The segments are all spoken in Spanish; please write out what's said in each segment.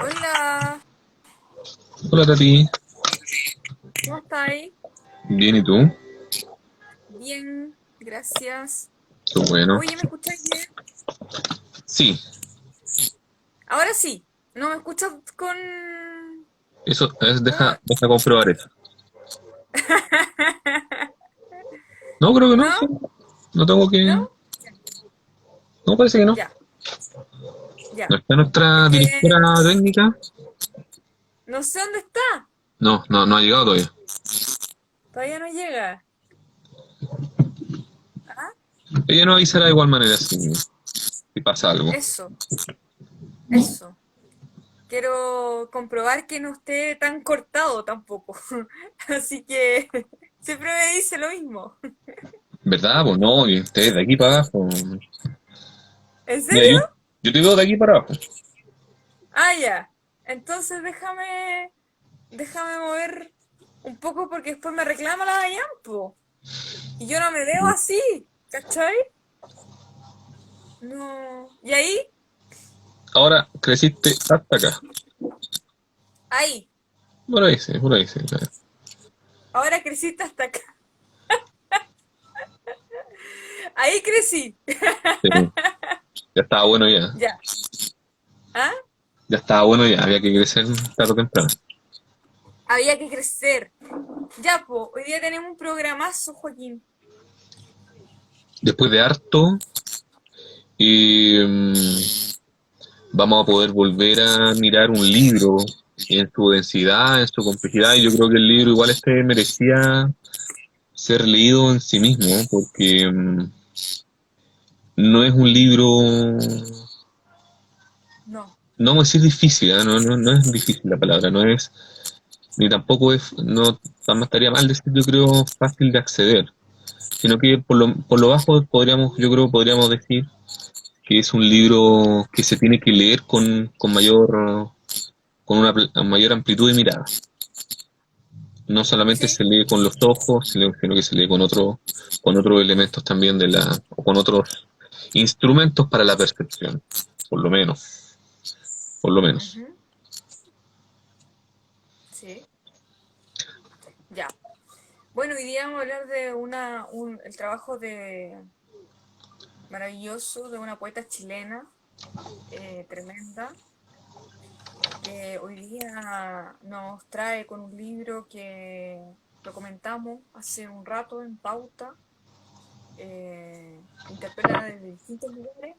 Hola, Hola Tati, ¿cómo estáis? bien y tú, Bien, gracias. qué bueno. Oye, ¿me escucháis bien? Sí, Ahora sí, ¿no me escuchas con...? eso es, ¿Cómo? deja comprobar eso. No, creo que no, sí. ¿No? No tengo que. ¿No? No, parece que no. Ya, ¿No ya. está Es nuestra que directora técnica? no sé dónde está. No, no, no ha llegado todavía. Todavía no llega. ¿Ah? Ella nos avisará de igual manera si pasa algo. Eso, eso. Quiero comprobar que no esté tan cortado tampoco. Así que siempre me dice lo mismo. ¿Verdad? Pues no, y ustedes de aquí para abajo. ¿En Mira, serio? yo te veo de aquí para abajo. Ah, ya. Entonces déjame mover un poco porque después me reclama la Dayan, po. Y yo no me veo así, ¿cachai? No. ¿Y ahí? Ahora creciste hasta acá. Ahí. Por ahí sí. Claro. Ahora creciste hasta acá. Ahí crecí. Sí, ya estaba bueno ya. Ya. ¿Ah? Ya estaba bueno ya, había que crecer tarde o temprano. Había que crecer. Ya, po. Hoy día tenemos un programazo, Joaquín. Después de harto, y vamos a poder volver a mirar un libro en su densidad, en su complejidad, y yo creo que el libro igual este merecía ser leído en sí mismo, porque no es un libro, No. no vamos a decir difícil, ¿eh? No, no, no es difícil la palabra, no es, ni tampoco es, no, no estaría mal decir, yo creo, fácil de acceder, sino que por lo bajo podríamos, yo creo, podríamos decir que es un libro que se tiene que leer con mayor, con una mayor amplitud de mirada. No solamente Sí. se lee con los ojos, sino que se lee con otros elementos también o con otros instrumentos para la percepción, por lo menos, por lo menos. Ujú. Sí. Ya. Bueno, hoy día vamos a hablar de el trabajo maravilloso de una poeta chilena, tremenda, que hoy día nos trae con un libro que lo comentamos hace un rato en Pauta, interpela desde distintos lugares,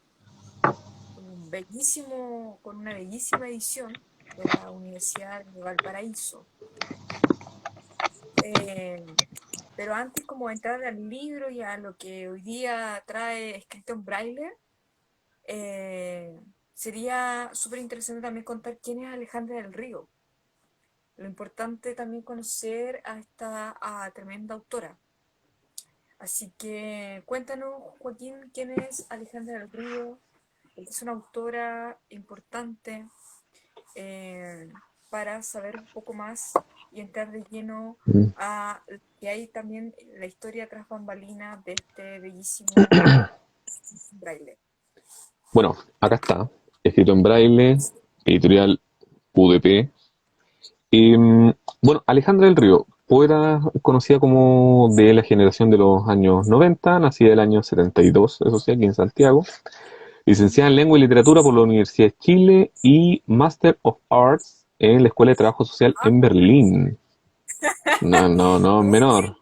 con una bellísima edición de la Universidad de Valparaíso. Eh, pero antes como de entrar al libro y a lo que hoy día trae escrito en braille, sería súper interesante también contar quién es Alejandra del Río. Lo importante también conocer a esta tremenda autora. Así que cuéntanos, Joaquín, quién es Alejandra del Río. Es una autora importante, eh, para saber un poco más y entrar de lleno Mm. a que hay también la historia tras bambalinas de este bellísimo braille. Bueno, acá está, escrito en braille, editorial UDP. Bueno, Alejandra del Río, poeta conocida como de la generación de los años 90, nacida el año 72, eso sí, aquí en Santiago. Licenciada en Ujú. Lengua y Literatura por la Universidad de Chile y Master of Arts en la Escuela de Trabajo Social Ah, en Berlín. No, no, no, muy bien. menor.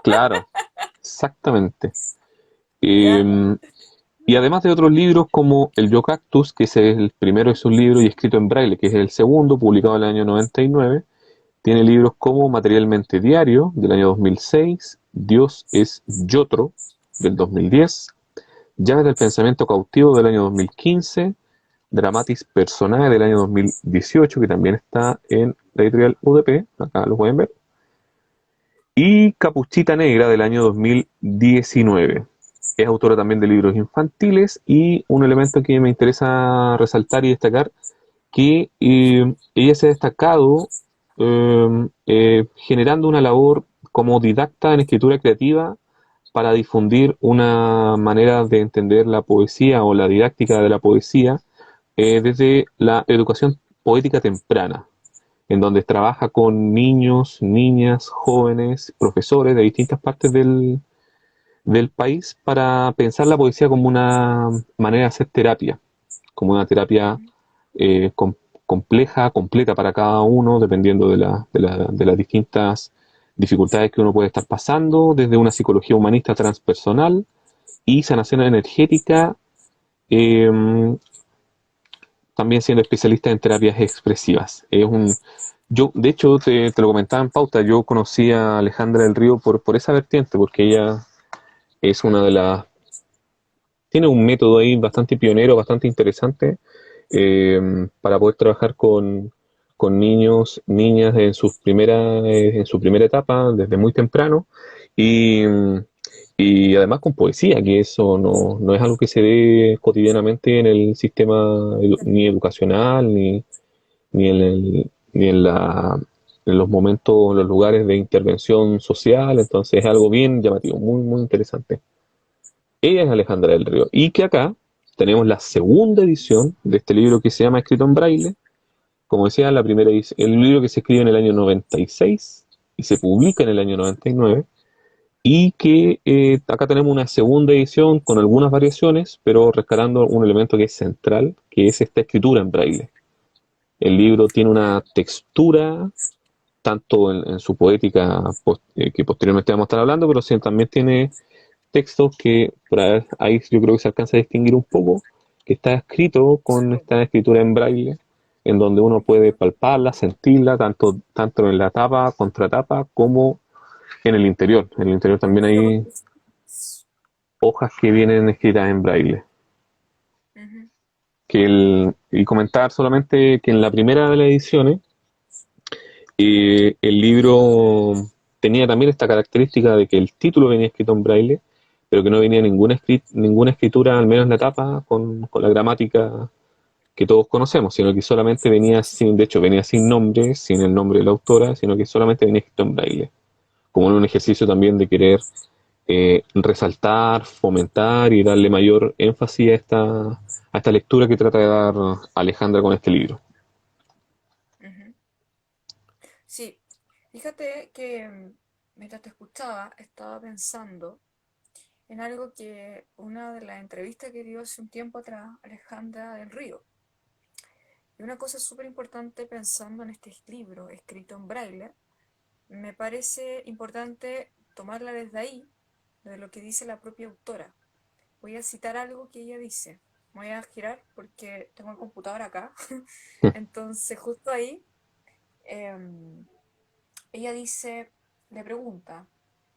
Claro, exactamente. ¿Ya? Eh, y además de otros libros como El Yo Cactus, que ese es el primero de sus libros y escrito en braille, que es el segundo, publicado en el año 99. Tiene libros como Materialmente Diario, del año 2006, Dios es Yotro, del 2010, Llaves del Pensamiento Cautivo, del año 2015, Dramatis Personae, del año 2018, que también está en la editorial UDP, acá lo pueden ver, y Capuchita Negra, del año 2019. Es autora también de libros infantiles y un elemento que me interesa resaltar y destacar, que ella se ha destacado generando una labor como didacta en escritura creativa para difundir una manera de entender la poesía o la didáctica de la poesía desde la educación poética temprana, en donde trabaja con niños, niñas, jóvenes, profesores de distintas partes del país para pensar la poesía como una manera de hacer terapia, como una terapia Ujú. eh, com- compleja, completa para cada uno, dependiendo de las distintas dificultades que uno puede estar pasando, desde una psicología humanista transpersonal y sanación energética, eh, también siendo especialista en terapias expresivas. Yo, de hecho, te lo comentaba en pauta, yo conocí a Alejandra del Río por esa vertiente, porque ella es una de las... Tiene un método ahí bastante pionero, bastante interesante, eh, para poder trabajar con niños, niñas en su primera etapa, desde muy temprano, y, y además con poesía, que eso no es algo que se ve cotidianamente en el sistema ni educacional, ni en en los momentos, en los lugares de intervención social, entonces es algo bien llamativo, muy, muy interesante. Ella es Alejandra del Río. Y que acá tenemos la segunda edición de este libro que se llama Escrito en Braille. Como decía, la primera edición, el libro que se escribe en el año 96 y se publica en el año 99. Y que acá tenemos una segunda edición con algunas variaciones, pero rescatando un elemento que es central, que es esta escritura en braille. El libro tiene una textura, tanto en su poética, que posteriormente vamos a estar hablando, pero sí, también tiene textos que ahí yo creo que se alcanza a distinguir un poco, que está escrito con Sí, esta escritura en braille, en donde uno puede ujú. palparla, sentirla, tanto en la tapa, contratapa, como en el interior. En el interior también hay hojas que vienen escritas en braille. Ujú. Y comentar solamente que en la primera de las ediciones, el libro tenía también esta característica de que el título venía escrito en braille, pero que no venía ninguna escritura, al menos en la tapa, con la gramática que todos conocemos, sino que solamente venía sin, de hecho venía sin nombre, sin el nombre de la autora, sino que solamente venía escrito en braille, como en un ejercicio también de querer resaltar, fomentar y darle mayor énfasis a esta lectura que trata de dar Alejandra con este libro. Ujú. Sí, fíjate que mientras te escuchaba, estaba pensando en algo que una de las entrevistas que dio hace un tiempo atrás Alejandra del Río. Y una cosa súper importante pensando en este libro escrito en braille, me parece importante tomarla desde ahí, de lo que dice la propia autora. Voy a citar algo que ella dice. Me voy a girar porque tengo el computador acá. Entonces, justo ahí, em, ella dice, le pregunta,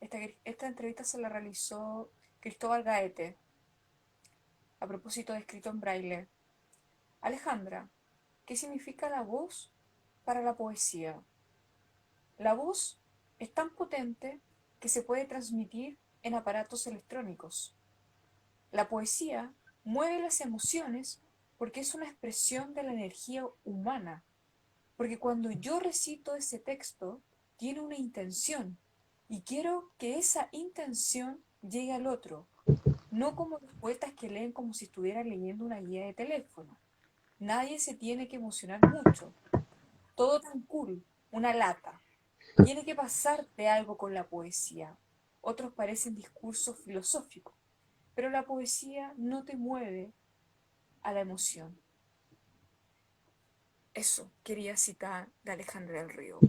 esta entrevista se la realizó Cristóbal Gaete a propósito de escrito en braille. Alejandra, ¿qué significa la voz para la poesía? La voz es tan potente que se puede transmitir en aparatos electrónicos. La poesía mueve las emociones porque es una expresión de la energía humana, porque cuando yo recito ese texto, tiene una intención y quiero que esa intención llegue al otro, no como los poetas que leen como si estuvieran leyendo una guía de teléfono. Nadie se tiene que emocionar mucho, todo tan cool, una lata. Tiene que pasarte algo con la poesía. Otros parecen discursos filosóficos, pero la poesía no te mueve a la emoción. Eso quería citar de Alejandra del Río.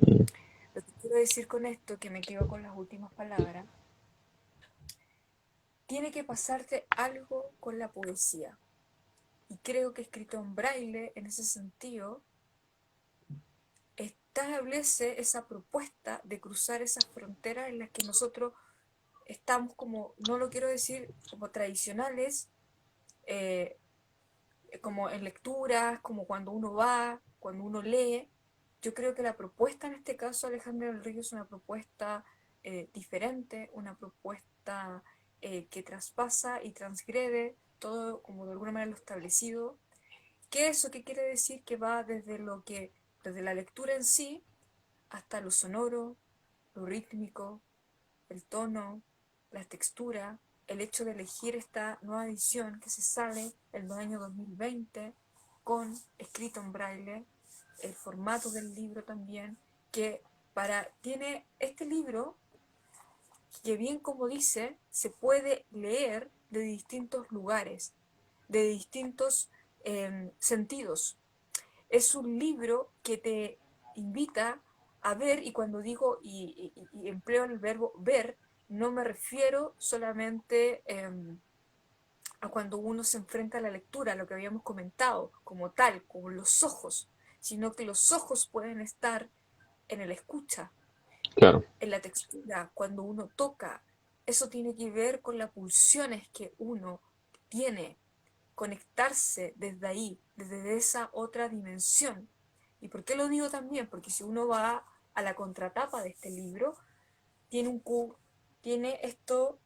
Lo que quiero decir con esto, que me quedo con las últimas palabras, tiene que pasarte algo con la poesía. Y creo que escrito en braille, en ese sentido, establece esa propuesta de cruzar esas fronteras en las que nosotros estamos como, no lo quiero decir como tradicionales, eh, como en lecturas, como cuando uno va, cuando uno lee. Yo creo que la propuesta en este caso, Alejandra del Río, es una propuesta diferente, una propuesta que traspasa y transgrede todo como de alguna manera lo establecido. ¿Qué es eso? ¿Qué quiere decir? Que va desde la lectura en sí hasta lo sonoro, lo rítmico. el tono, la textura, el hecho de elegir esta nueva edición que se sale el año 2020 con escrito en braille, el formato del libro también, que tiene este libro que bien como dice, se puede leer de distintos lugares, de distintos sentidos. Es un libro que te invita a ver, y cuando digo y empleo el verbo ver, no me refiero solamente a cuando uno se enfrenta a la lectura, lo que habíamos comentado, como tal, como los ojos, sino que los ojos pueden estar en el escucha, Claro, en la textura, cuando uno toca. Eso tiene que ver con las pulsiones que uno tiene, conectarse desde ahí, desde esa otra dimensión. ¿Y por qué lo digo también? Porque si uno va a la contratapa de este libro, tiene tiene esto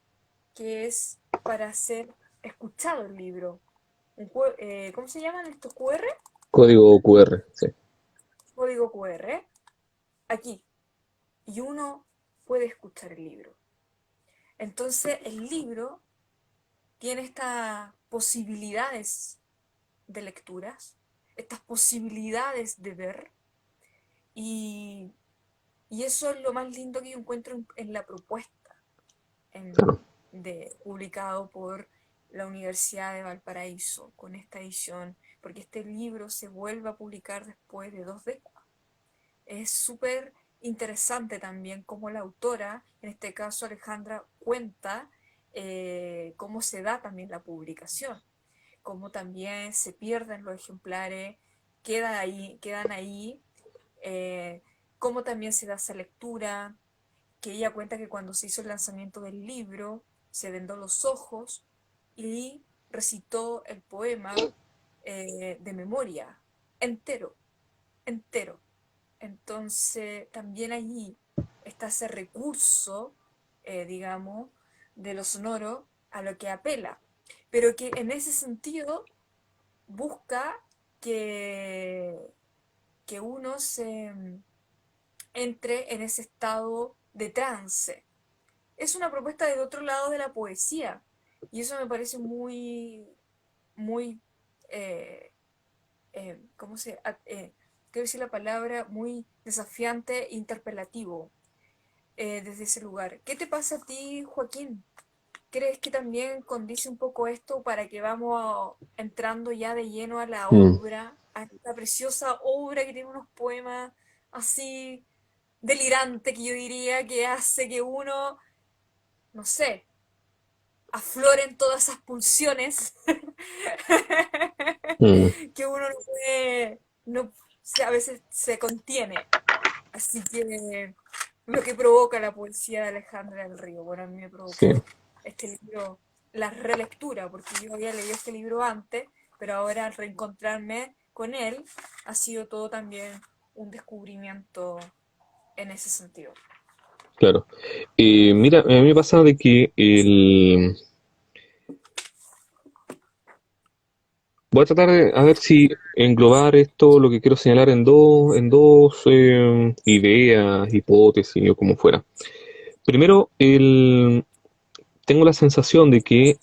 que es para ser escuchado el libro. ¿Cómo se llaman estos QR? código QR, sí, Código QR. Aquí. Y uno puede escuchar el libro. Entonces el libro tiene estas posibilidades de lecturas, estas posibilidades de ver, y, y eso es lo más lindo que yo encuentro en la propuesta claro, publicado por la Universidad de Valparaíso con esta edición, porque este libro se vuelve a publicar después de 2 décadas. Es súper interesante también cómo la autora, en este caso Alejandra, cuenta cómo se da también la publicación, cómo también se pierden los ejemplares, quedan ahí, eh, cómo también se da esa lectura, que ella cuenta que cuando se hizo el lanzamiento del libro, se vendó los ojos y recitó el poema de memoria, entero, entero. Entonces, también allí está ese recurso, digamos, de lo sonoro a lo que apela, pero que en ese sentido busca que, que uno se entre en ese estado de trance. Es una propuesta del otro lado de la poesía, y eso me parece muy, eh, ¿cómo quiero decir la palabra? Muy desafiante, interpelativo, desde ese lugar. ¿Qué te pasa a ti, Joaquín? ¿Crees que también condice un poco esto para que vamos entrando ya de lleno a la mm, obra, a esta preciosa obra que tiene unos poemas así delirante, que yo diría que hace que uno, no sé, afloren todas esas pulsiones mm, que uno no puede, no, a veces se contiene. Así que lo que provoca la poesía de Alejandra del Río, bueno, a mí me sí, provocó este libro, la relectura, porque yo había leído este libro antes, pero ahora al reencontrarme con él ha sido todo también un descubrimiento en ese sentido. claro. Mira, a mí me pasa de que voy a tratar de a ver si englobar esto, lo que quiero señalar en dos ideas, hipótesis o como fuera. Primero, tengo la sensación de que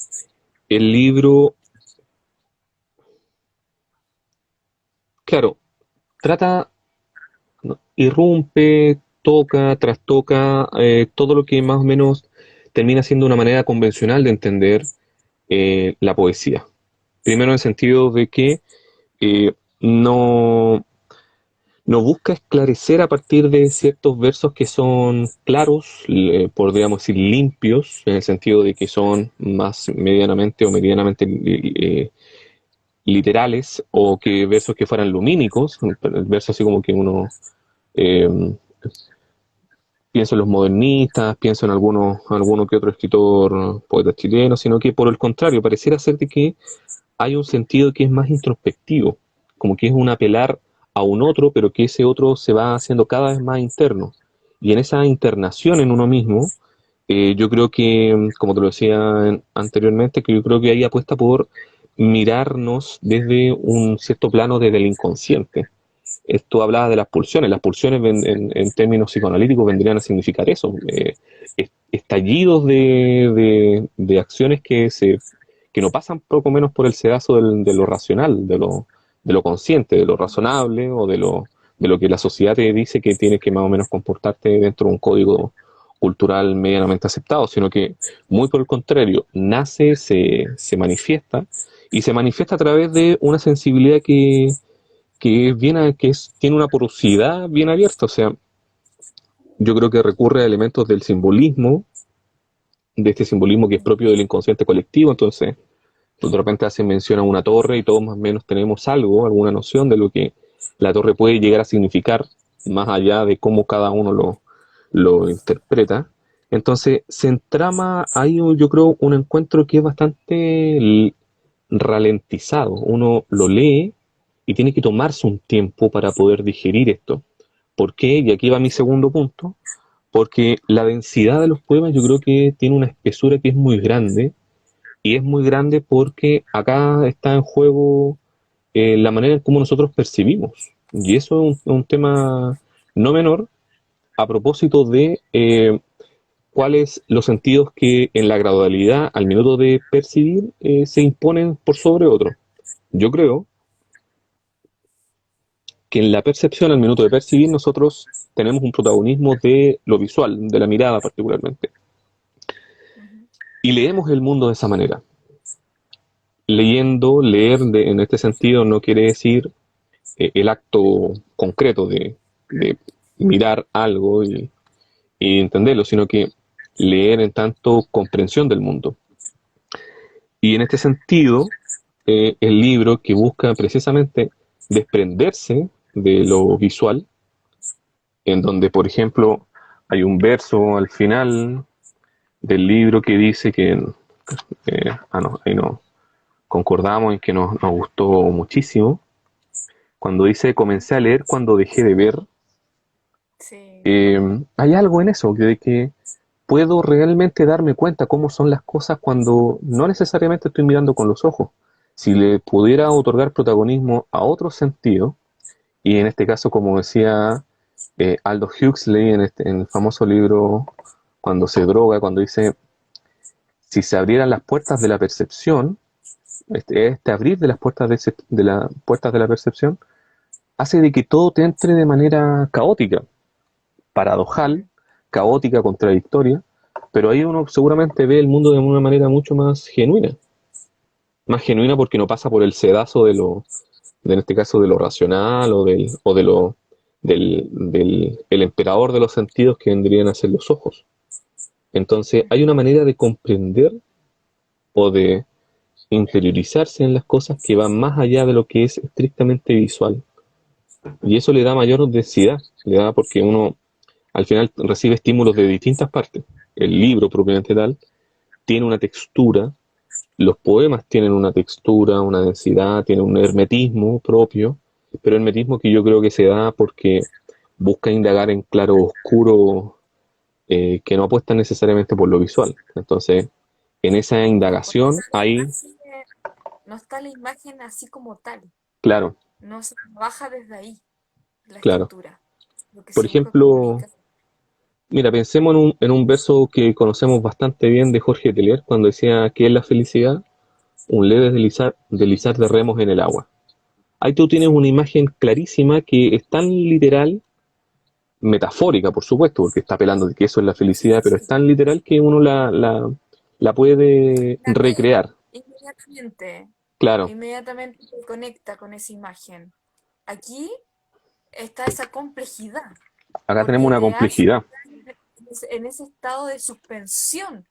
el libro, claro, trata, ¿no? Irrumpe, toca, trastoca, todo lo que más o menos termina siendo una manera convencional de entender la poesía. Primero en el sentido de que no, no busca esclarecer a partir de ciertos versos que son claros, podríamos decir limpios, en el sentido de que son más medianamente literales, o que versos que fueran lumínicos, versos así como que uno eh, pienso en los modernistas, pienso en alguno que otro escritor, poeta chileno, sino que por el contrario, pareciera ser de que hay un sentido que es más introspectivo, como que es un apelar a un otro, pero que ese otro se va haciendo cada vez más interno. Y en esa internación en uno mismo, yo creo que, como te lo decía anteriormente, que yo creo que ahí apuesta por mirarnos desde un cierto plano desde el inconsciente. Tú hablabas de las pulsiones en términos psicoanalíticos vendrían a significar eso, estallidos de acciones que no pasan poco menos por el sedazo de lo racional, de lo consciente, de lo razonable o de lo que la sociedad te dice que tienes que más o menos comportarte dentro de un código cultural medianamente aceptado, sino que muy por el contrario, nace, se manifiesta y se manifiesta a través de una sensibilidad tiene una porosidad bien abierta. O sea, yo creo que recurre a elementos del simbolismo, de este simbolismo que es propio del inconsciente colectivo. Entonces, tú de repente haces mención a una torre y todos más o menos tenemos algo, alguna noción de lo que la torre puede llegar a significar, más allá de cómo cada uno lo interpreta. Entonces, se entrama ahí, yo creo, un encuentro que es bastante ralentizado. Uno lo lee y tiene que tomarse un tiempo para poder digerir esto. ¿Por qué? Y aquí va mi segundo punto. Porque la densidad de los poemas yo creo que tiene una espesura que es muy grande, y es muy grande porque acá está en juego la manera en cómo nosotros percibimos. Y eso es un tema no menor a propósito de cuáles los sentidos que en la gradualidad al minuto de percibir se imponen por sobre otros. Yo creo que en la percepción, al minuto de percibir, nosotros tenemos un protagonismo de lo visual, de la mirada particularmente. Ujú. Y leemos el mundo de esa manera. En este sentido no quiere decir el acto concreto de mirar algo y entenderlo, sino que leer en tanto comprensión del mundo. Y en este sentido, el libro que busca precisamente desprenderse de lo visual, en donde, por ejemplo, hay un verso al final del libro que dice que, no, ahí no, concordamos en que nos gustó muchísimo, cuando dice comencé a leer cuando dejé de ver. Sí. Hay algo en eso, de que puedo realmente darme cuenta cómo son las cosas cuando no necesariamente estoy mirando con los ojos. Si le pudiera otorgar protagonismo a otro sentido, y en este caso, como decía Aldous Huxley en el famoso libro Cuando se droga, cuando dice, si se abrieran las puertas de la percepción, este abrir de las puertas las puertas de la percepción, hace de que todo te entre de manera caótica, paradojal, Mm. caótica, contradictoria, pero ahí uno seguramente ve el mundo de una manera mucho más genuina porque no pasa por el sedazo en este caso de lo racional o del el emperador de los sentidos que vendrían a ser los ojos. Entonces hay una manera de comprender o de interiorizarse en las cosas que van más allá de lo que es estrictamente visual. Y eso le da mayor densidad, le da porque uno al final recibe estímulos de distintas partes. El libro propiamente tal tiene una textura, los poemas tienen una textura, una densidad, tienen un hermetismo propio, pero hermetismo que yo creo que se da porque busca indagar en claro oscuro que no apuesta necesariamente por lo visual. Entonces, en esa Porque indagación hay, no está la imagen así como tal, claro, no se trabaja desde ahí la claro. escritura, lo que Por se busca ejemplo, comunicar. mira, pensemos en un verso que conocemos bastante bien de Jorge Teilhard cuando decía que es la felicidad, un leve deslizar de remos en el agua. Ahí tú tienes una Sí. imagen clarísima que es tan literal, metafórica por supuesto, porque está apelando de que eso es la Sí, felicidad, pero es sí. tan literal que uno la puede La ve recrear. inmediatamente, Claro, inmediatamente se conecta con esa imagen. Aquí está esa complejidad, acá tenemos porque una te hace complejidad. estar en ese estado de suspensión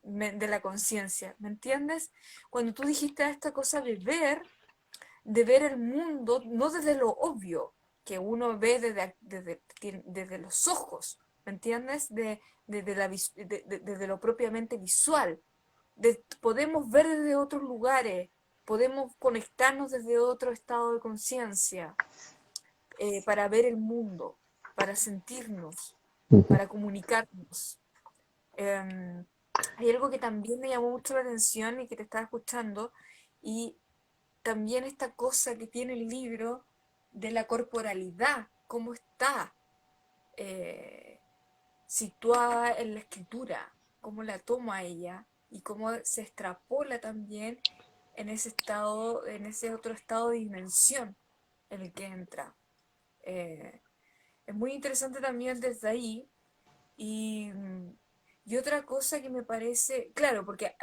de la conciencia, ¿me entiendes? Cuando tú dijiste esta cosa de ver el mundo, no desde lo obvio, que uno ve desde los ojos, ¿me entiendes? Desde lo propiamente visual. Podemos ver desde otros lugares, podemos conectarnos desde otro estado de conciencia para ver el mundo, para sentirnos, Ujú. para comunicarnos. Em, Hay algo que también me llamó mucho la atención y que te estaba escuchando, y también esta cosa que tiene el libro de la corporalidad, cómo está eh, situada en la escritura, cómo la toma ella y cómo se extrapola también en ese estado, en ese otro estado de dimensión en el que entra. Eh, es muy interesante también desde ahí. Y, y otra cosa que me parece, claro, porque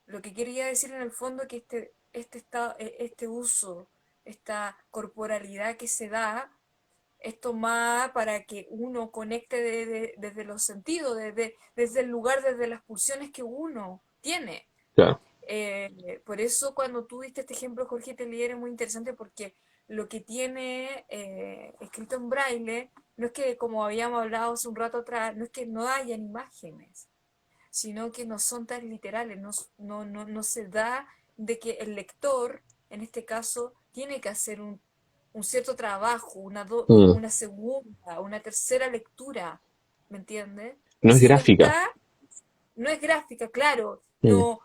lo que quería decir en el fondo es que este uso, esta corporalidad que se da, es tomada para que uno conecte desde los sentidos, desde el lugar, desde las pulsiones que uno tiene. Claro, Por eso cuando tú diste este ejemplo, Jorge Telier, es muy interesante porque lo que tiene escrito en braille no es que, como habíamos hablado hace un rato atrás, no es que no hayan imágenes, sino que no son tan literales, no se da de que el lector, en este caso, tiene que hacer un cierto trabajo, mm, una segunda, una tercera lectura, ¿me entiendes? no es Sino gráfica. está, no es gráfica, claro, Mm, no,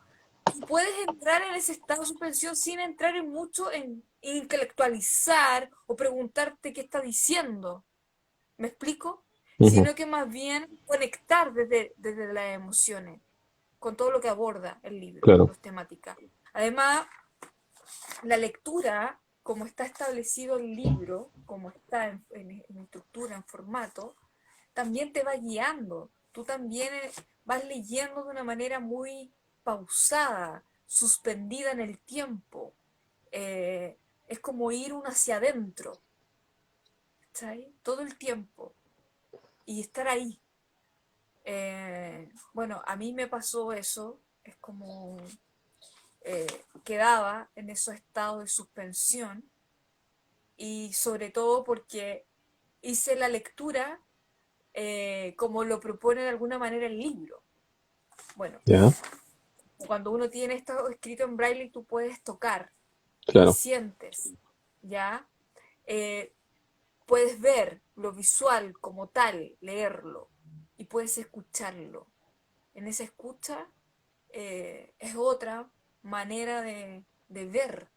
tú puedes entrar en ese estado de suspensión sin entrar en mucho en intelectualizar o preguntarte qué está diciendo. ¿Me explico? ujú, Sino que más bien conectar desde las emociones con todo lo que aborda el libro, claro, las temáticas. Además, la lectura, como está establecido el libro, como está en estructura, en formato, también te va guiando. Tú también vas leyendo de una manera muy pausada, suspendida en el tiempo. Es como ir uno hacia adentro, ¿sabes? Todo el tiempo y estar ahí. Bueno, a mí me pasó eso, es como quedaba en esos estados de suspensión y sobre todo porque hice la lectura como lo propone de alguna manera el libro. Bueno, ya, cuando uno tiene esto escrito en braille, tú puedes tocar y claro, sientes, ¿ya? Eh, puedes ver lo visual como tal, leerlo, y puedes escucharlo. En esa escucha es otra manera de ver,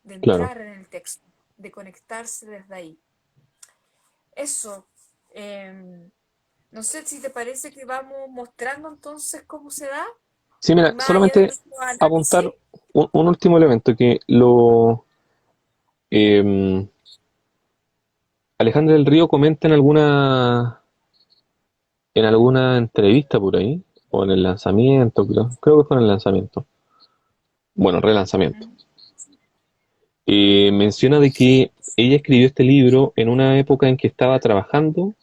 de claro. entrar en el texto, de conectarse desde ahí. Eso, eh, no sé si te parece que vamos mostrando entonces cómo se da, Sí, mira, más allá de solamente nuestro análisis. apuntar un último elemento que eh, Alejandra del Río comenta en alguna entrevista por ahí, o en el lanzamiento, creo que fue en el lanzamiento, bueno, relanzamiento. Ujú. Menciona de que ella escribió este libro en una época en que estaba trabajando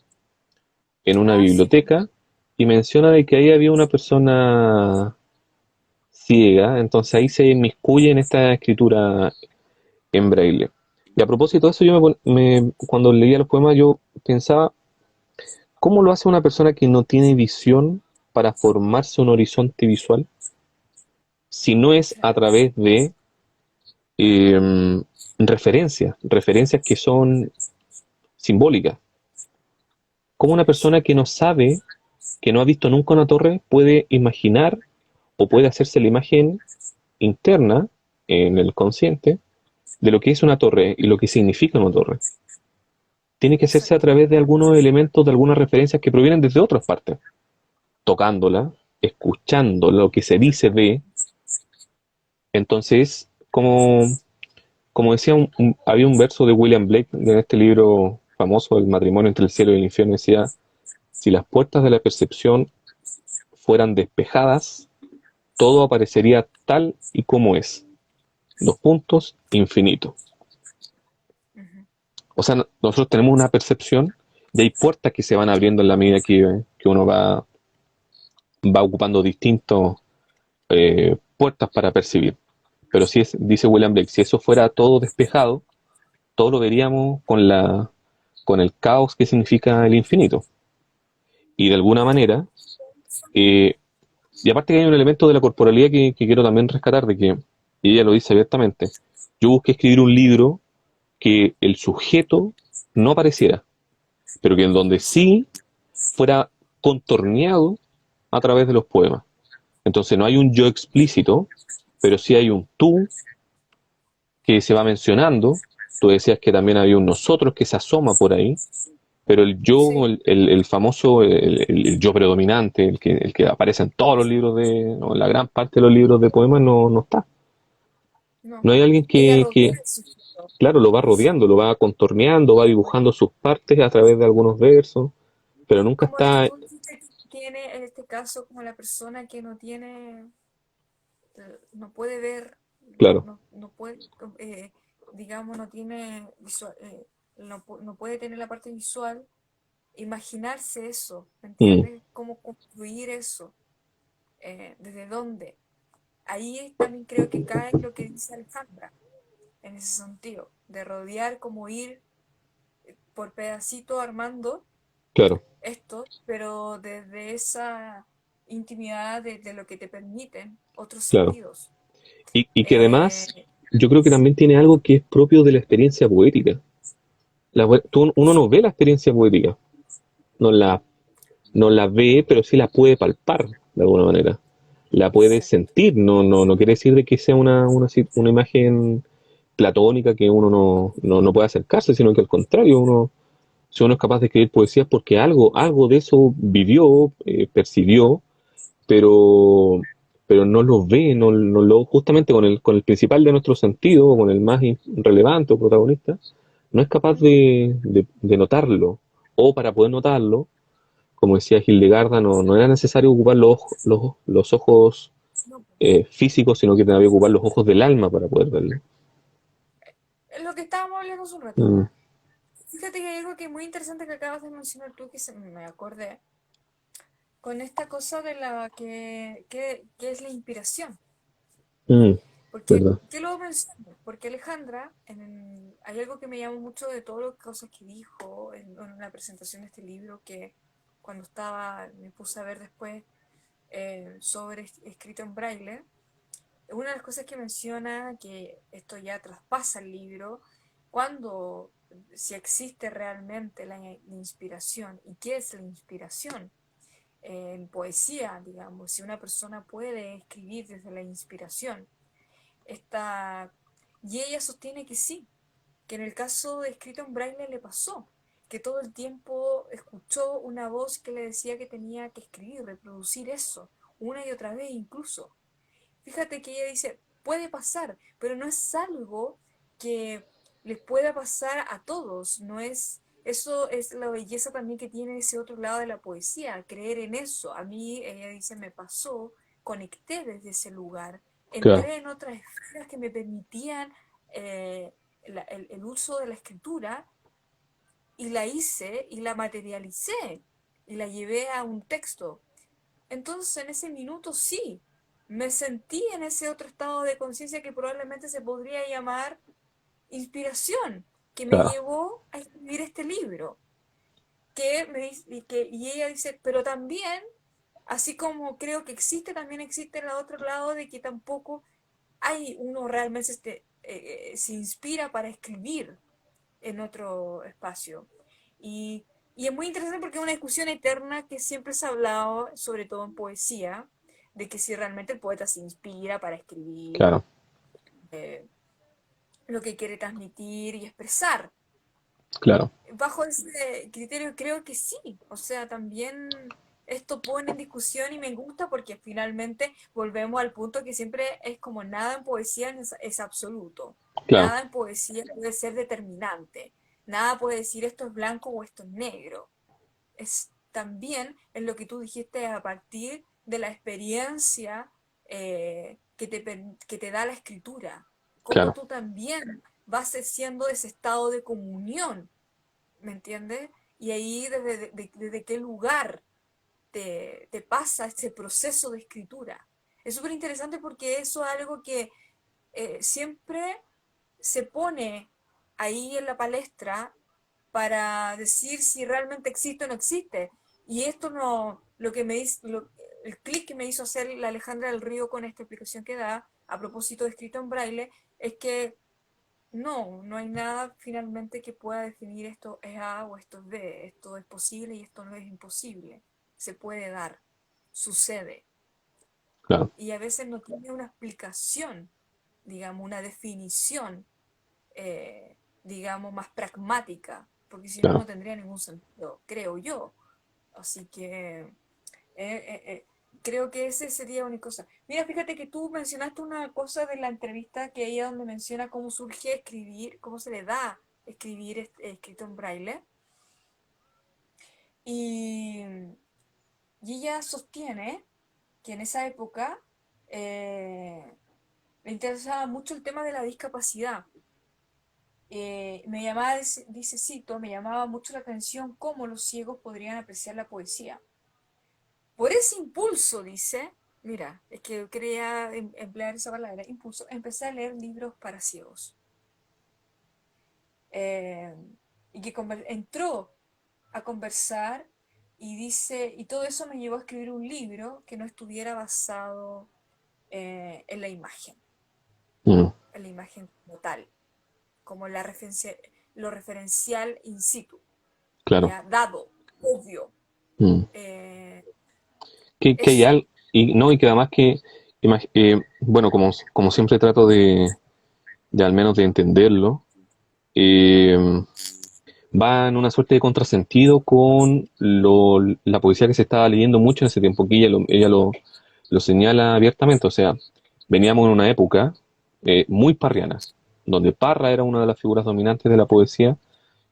en una Ah, sí. biblioteca y menciona de que ahí había una persona ciega, entonces ahí se inmiscuye en esta escritura en braille. Y a propósito de eso, cuando leía los poemas yo pensaba, ¿cómo lo hace una persona que no tiene visión para formarse un horizonte visual si no es a Claro, través de eh, referencias que son simbólicas? ¿Cómo una persona que no sabe, que no ha visto nunca una torre, puede imaginar o puede hacerse la imagen interna en el consciente de lo que es una torre y lo que significa una torre? Tiene que hacerse a exacto. través de algunos elementos, de algunas referencias que provienen desde otras partes, tocándola, escuchando lo que se dice de. Entonces, como decía, había un verso de William Blake en este libro famoso, El matrimonio entre el cielo y el infierno, decía, si las puertas de la percepción fueran despejadas, todo aparecería tal y como es. Dos puntos, infinito. Ujú. O sea, nosotros tenemos una percepción y hay puertas que se van abriendo en la medida que uno va ocupando distintas puertas para percibir. Pero si es, dice William Blake, si eso fuera todo despejado, todo lo veríamos con el caos que significa el infinito. Y de alguna manera, eh, y aparte que hay un elemento de la corporalidad que quiero también rescatar, de que, y ella lo dice abiertamente, yo busqué escribir un libro que el sujeto no apareciera, pero que en donde sí fuera contorneado a través de los poemas. Entonces no hay un yo explícito, pero sí hay un tú que se va mencionando Tú decías que también había un nosotros que se asoma por ahí, pero el yo, Sí, el famoso, el yo predominante, el que aparece en todos los libros o en la gran parte de los libros de poemas, no está. no. No hay alguien Ella que, rodea el sujeto. claro, lo va Sí. rodeando, lo va contorneando, va dibujando sus partes a través de algunos versos, pero nunca Como el que está, tú dijiste que tiene, en este caso, como la persona que no tiene, no puede ver, claro, no puede, digamos, no tiene no puede tener la parte visual, imaginarse eso, ¿me mm, entiendes? Cómo construir eso, desde dónde. También creo que cae lo que dice Alejandra, en ese sentido, de rodear, como ir por pedacito armando claro, esto, pero desde esa intimidad de lo que te permiten otros claro. sentidos. Y que además, Eh, yo creo que también tiene algo que es propio de la experiencia poética. Uno no ve la experiencia poética, no la, no la ve, pero sí la puede palpar de alguna manera. La puede exacto. sentir, no quiere decir de que sea una imagen platónica que uno no puede acercarse, sino que al contrario, si uno es capaz de escribir poesía es porque algo de eso vivió, percibió, pero, pero no lo ve, justamente con el principal de nuestros sentidos, o con el más relevante o protagonista, no es capaz de notarlo. O para poder notarlo, como decía Hildegarda, no era necesario ocupar los ojos No, físicos, sino que tenía que ocupar los ojos del alma para poder verlo. es lo que estábamos hablando hace un rato. Mm, Fíjate que hay algo que es muy interesante que acabas de mencionar tú, que me acordé, con esta cosa de la que es la inspiración. mm, Porque, ¿verdad? ¿qué lo menciono? Porque Alejandra, hay algo que me llamó mucho de todas las cosas que dijo en la presentación de este libro, que cuando me puse a ver después sobre escrito en braille. Una de las cosas que menciona, que esto ya traspasa el libro, cuando, si existe realmente la inspiración, y qué es la inspiración en poesía, digamos, si una persona puede escribir desde la inspiración, está, y ella sostiene que sí, que en el caso de escrito en braille le pasó, que todo el tiempo escuchó una voz que le decía que tenía que escribir, reproducir eso, una y otra vez incluso. Fíjate que ella dice, puede pasar, pero no es algo que les pueda pasar a todos, no es, eso es la belleza también que tiene ese otro lado de la poesía, creer en eso. A mí, ella dice, me pasó, conecté desde ese lugar, Claro, entré en otras esferas que me permitían el uso de la escritura y la hice y la materialicé y la llevé a un texto. Entonces, en ese minuto sí, me sentí en ese otro estado de conciencia que probablemente se podría llamar inspiración, que me claro, llevó a escribir este libro. Y ella dice, pero también, así como creo que existe, también existe el otro lado de que tampoco uno realmente se inspira para escribir en otro espacio. Y, y es muy interesante porque es una discusión eterna que siempre se ha hablado, sobre todo en poesía, de que si realmente el poeta se inspira para escribir claro, eh, lo que quiere transmitir y expresar. claro, Bajo ese criterio creo que sí, o sea, también esto pone en discusión y me gusta porque finalmente volvemos al punto que siempre es como nada en poesía es absoluto, claro, nada en poesía puede ser determinante, nada puede decir esto es blanco o esto es negro, es también en lo que tú dijiste a partir de la experiencia que te da la escritura, cómo claro, tú también vas haciendo ese estado de comunión, ¿me entiendes? Y ahí desde qué lugar te pasa ese proceso de escritura. Es súper interesante porque eso es algo que siempre se pone ahí en la palestra para decir si realmente existe o no existe. Y esto no, lo que me hizo, el clic que me hizo hacer la Alejandra del Río con esta explicación que da a propósito de escrito en braille es que no hay nada finalmente que pueda definir esto es A o esto es B, esto es posible y esto no es imposible. Se puede dar, sucede. claro. Y a veces no tiene una explicación, digamos, una definición. digamos, más pragmática, porque si no, no claro. tendría ningún sentido, creo yo. Así que creo que ese sería una cosa. Mira, fíjate que tú mencionaste una cosa de la entrevista que ella donde menciona cómo surge escribir, cómo se le da escribir escrito en braille. Y, y ella sostiene que en esa época le interesaba mucho el tema de la discapacidad. Me llamaba, dice Cito, me llamaba mucho la atención cómo los ciegos podrían apreciar la poesía. Por ese impulso, dice, mira, es que quería emplear esa palabra, impulso, empecé a leer libros para ciegos. Eh, y que entró a conversar y dice, y todo eso me llevó a escribir un libro que no estuviera basado en Mm, la imagen como tal, como lo referencial in situ, claro. ya dado, obvio. Mm. Eh, Que hay eso, algo, y no, y que además que, bueno, como siempre trato de al menos de entenderlo, eh, va en una suerte de contrasentido con la poesía que se estaba leyendo mucho en ese tiempo, que lo señala abiertamente. O sea, veníamos en una época muy parriana, donde Parra era una de las figuras dominantes de la poesía,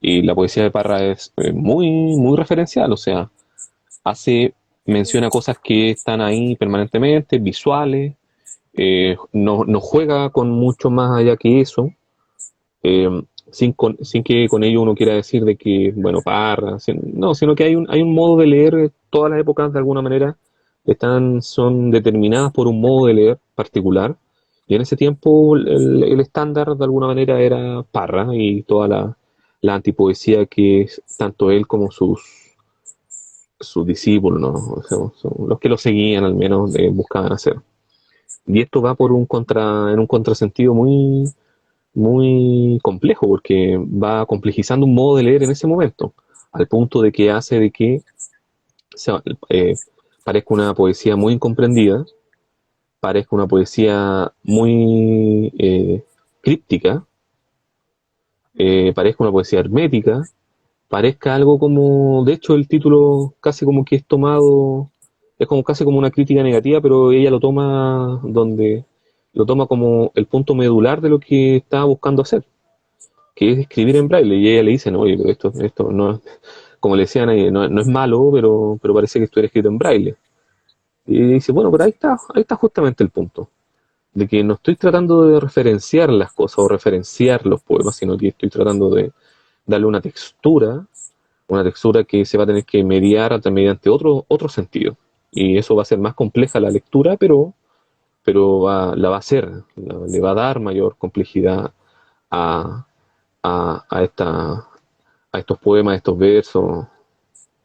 y la poesía de Parra es muy referencial. O sea, hace, menciona cosas que están ahí permanentemente, visuales, no juega con mucho más allá que eso, eh, sin que con ello uno quiera decir de que, bueno, Parra, no, sino que hay un modo de leer. Todas las épocas de alguna manera son determinadas por un modo de leer particular, y en ese tiempo el estándar de alguna manera era Parra y toda la antipoesía que tanto él como sus discípulos, ¿no? O sea, son los que lo seguían al menos buscaban hacer. Y esto va en un contrasentido muy complejo, porque va complejizando un modo de leer en ese momento, al punto de que hace de que sea, parezca una poesía muy incomprendida, parezca una poesía muy críptica, parezca una poesía hermética, parezca algo como, de hecho el título casi como que es tomado, es como casi como una crítica negativa, pero ella lo toma como el punto medular de lo que estaba buscando hacer, que es escribir en braille. Y ella le dice, no, oye, pero esto no, como le decían, no es malo, pero parece que esto era escrito en braille. Y dice, bueno, pero ahí está justamente el punto, de que no estoy tratando de referenciar las cosas o referenciar los poemas, sino que estoy tratando de darle una textura que se va a tener que mediar mediante otro sentido. Y eso va a ser más compleja la lectura, pero la va a hacer, le va a dar mayor complejidad a, a, a estos poemas, a estos versos.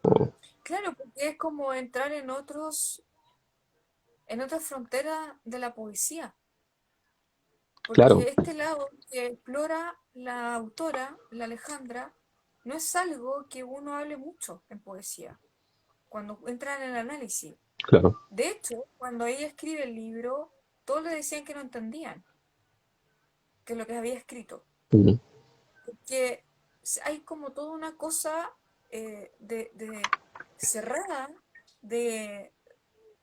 o- claro, porque es como entrar en otras fronteras de la poesía, claro, porque este lado que explora la autora, la Alejandra, no es algo que uno hable mucho en poesía, cuando entra en el análisis. claro. De hecho, cuando ella escribe el libro, todos le decían que no entendían que lo que había escrito, Mm, porque hay como toda una cosa de cerrada, de,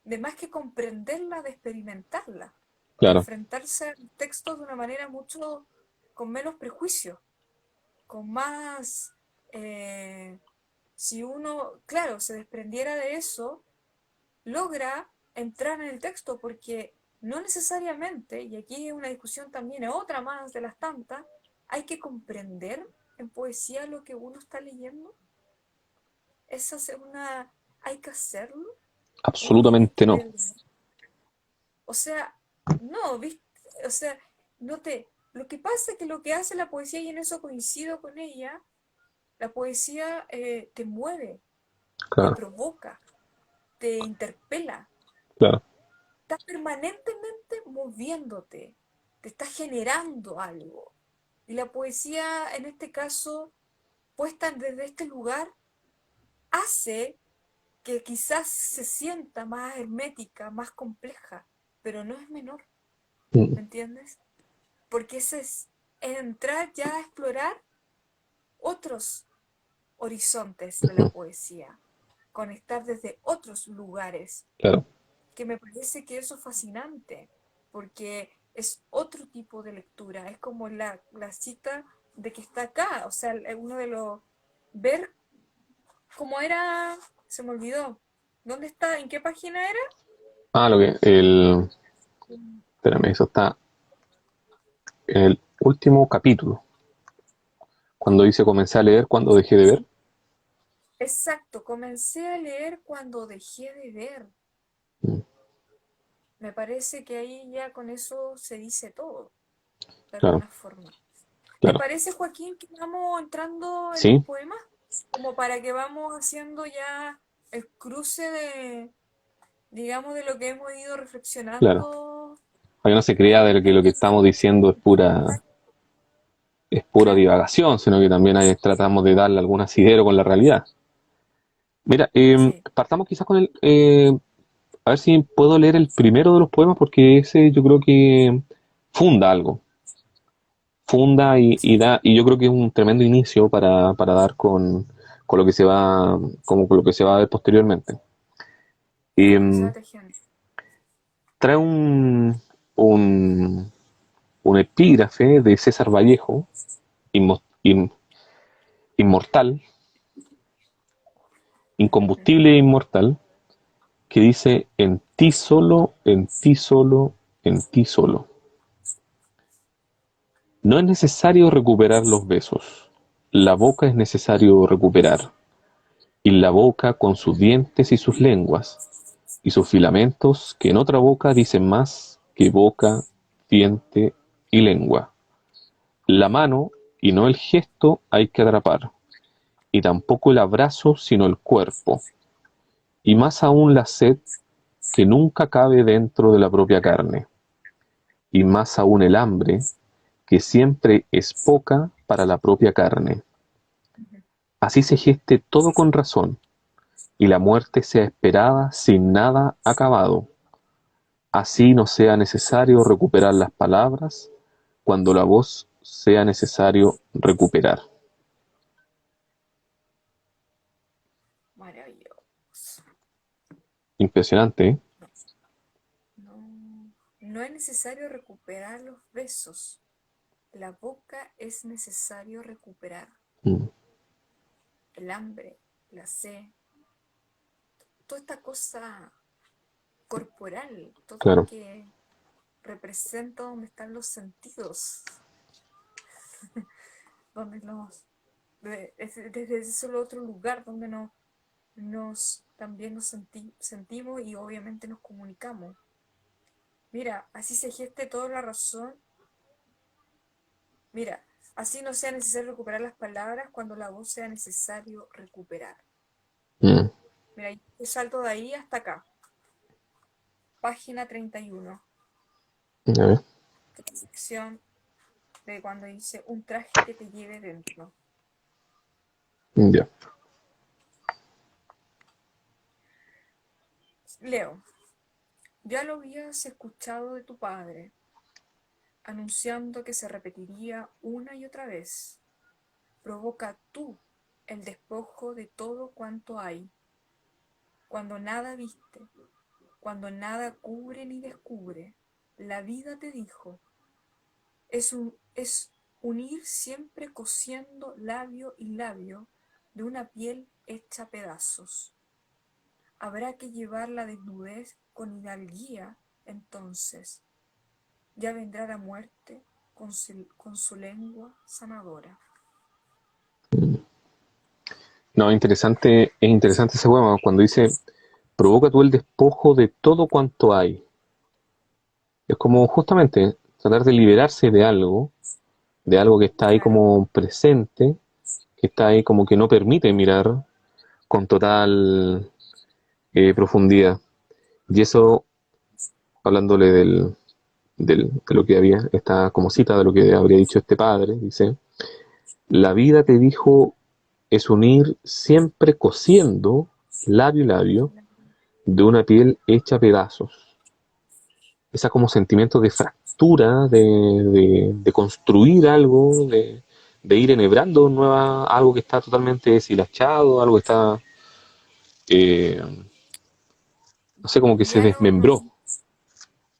de más que comprenderla, de experimentarla, de claro, enfrentarse al texto de una manera mucho con menos prejuicio, con más, eh, si uno, claro, se desprendiera de eso, logra entrar en el texto porque no necesariamente, y aquí hay una discusión también, otra más de las tantas, hay que comprender en poesía lo que uno está leyendo. Esa es una, hay que hacerlo. Uno tiene absolutamente que no. leer. O sea, no, ¿viste? O sea, no te... Lo que pasa es que lo que hace la poesía, y en eso coincido con ella, la poesía te mueve, te Claro, provoca, te interpela, claro, estás permanentemente moviéndote, te está generando algo. Y la poesía, en este caso, puesta desde este lugar, hace que quizás se sienta más hermética, más compleja, pero no es menor, mm, ¿me entiendes? Porque ese es entrar ya a explorar, otros horizontes de la poesía, conectar desde otros lugares, Claro, que me parece que eso es fascinante, porque es otro tipo de lectura, es como la cita de que está acá, o sea, uno de los... ver cómo era, se me olvidó, ¿dónde está? ¿En qué página era? lo que, espérame, eso está en el último capítulo, cuando dice comencé a leer cuando dejé de ver. Exacto, comencé a leer cuando dejé de ver. Mm, Me parece que ahí ya con eso se dice todo, de claro, alguna forma. ¿Te claro. parece, Joaquín, que vamos entrando en los Sí, poemas? Como para que vamos haciendo ya el cruce de, digamos, de lo que hemos ido claro. reflexionando Para que no se crea de que lo que entonces, estamos diciendo es pura claro, divagación, sino que también tratamos de darle algún asidero con la realidad. Mira, sí, partamos quizás con a ver si puedo leer el primero de los poemas porque ese yo creo que funda algo, funda sí, y yo creo que es un tremendo inicio para dar con lo que se va, como con lo que se va a ver posteriormente. con lo que se Eh, va tejiendo. trae un, un epígrafe de César Vallejo, inmo- in- inmortal, Ujú. incombustible e inmortal, que dice, en ti solo, en ti solo, en ti solo. No es necesario recuperar los besos, la boca es necesario recuperar, y la boca con sus dientes y sus lenguas, y sus filamentos que en otra boca dicen más que boca, diente y lengua. La mano y no el gesto hay que atrapar, y tampoco el abrazo sino el cuerpo, y más aún la sed que nunca cabe dentro de la propia carne, y más aún el hambre que siempre es poca para la propia carne. Así se geste todo con razón, y la muerte sea esperada sin nada acabado. Así no sea necesario recuperar las palabras, cuando la voz sea necesario recuperar. Maravilloso. Impresionante, ¿eh? No, no, no es necesario recuperar los besos. La boca es necesario recuperar. Mm, El hambre, la sed, toda esta cosa corporal, todo lo claro, que representa donde están los sentidos, donde desde ese solo otro lugar donde también sentimos y obviamente nos comunicamos. Mira, así se geste toda la razón. Mira, así no sea necesario recuperar las palabras cuando la voz sea necesario recuperar. mm, Mira, yo salto de ahí hasta acá, página 31, a ver, la sección de cuando dice un traje que te lleve dentro. ya. Leo, ya lo habías escuchado de tu padre, anunciando que se repetiría una y otra vez. Provoca tú el despojo de todo cuanto hay, cuando nada viste, cuando nada cubre ni descubre. La vida te dijo, es unir siempre cosiendo labio y labio de una piel hecha pedazos. Habrá que llevar la desnudez con hidalguía, entonces. Ya vendrá la muerte con su lengua sanadora. No, es interesante ese poema cuando dice, provoca tú el despojo de todo cuanto hay. Es como justamente tratar de liberarse de algo que está ahí Claro, como presente, que está ahí como que no permite mirar con total profundidad. Y eso, hablándole de lo que había, esta como cita de lo que habría dicho este padre, dice, la vida te dijo es unir siempre cosiendo labio y labio de una piel hecha pedazos. Esa como sentimiento de fractura, de construir algo, de ir enhebrando algo que está totalmente deshilachado, algo que está, eh, no sé, como que se Ya lo desmembró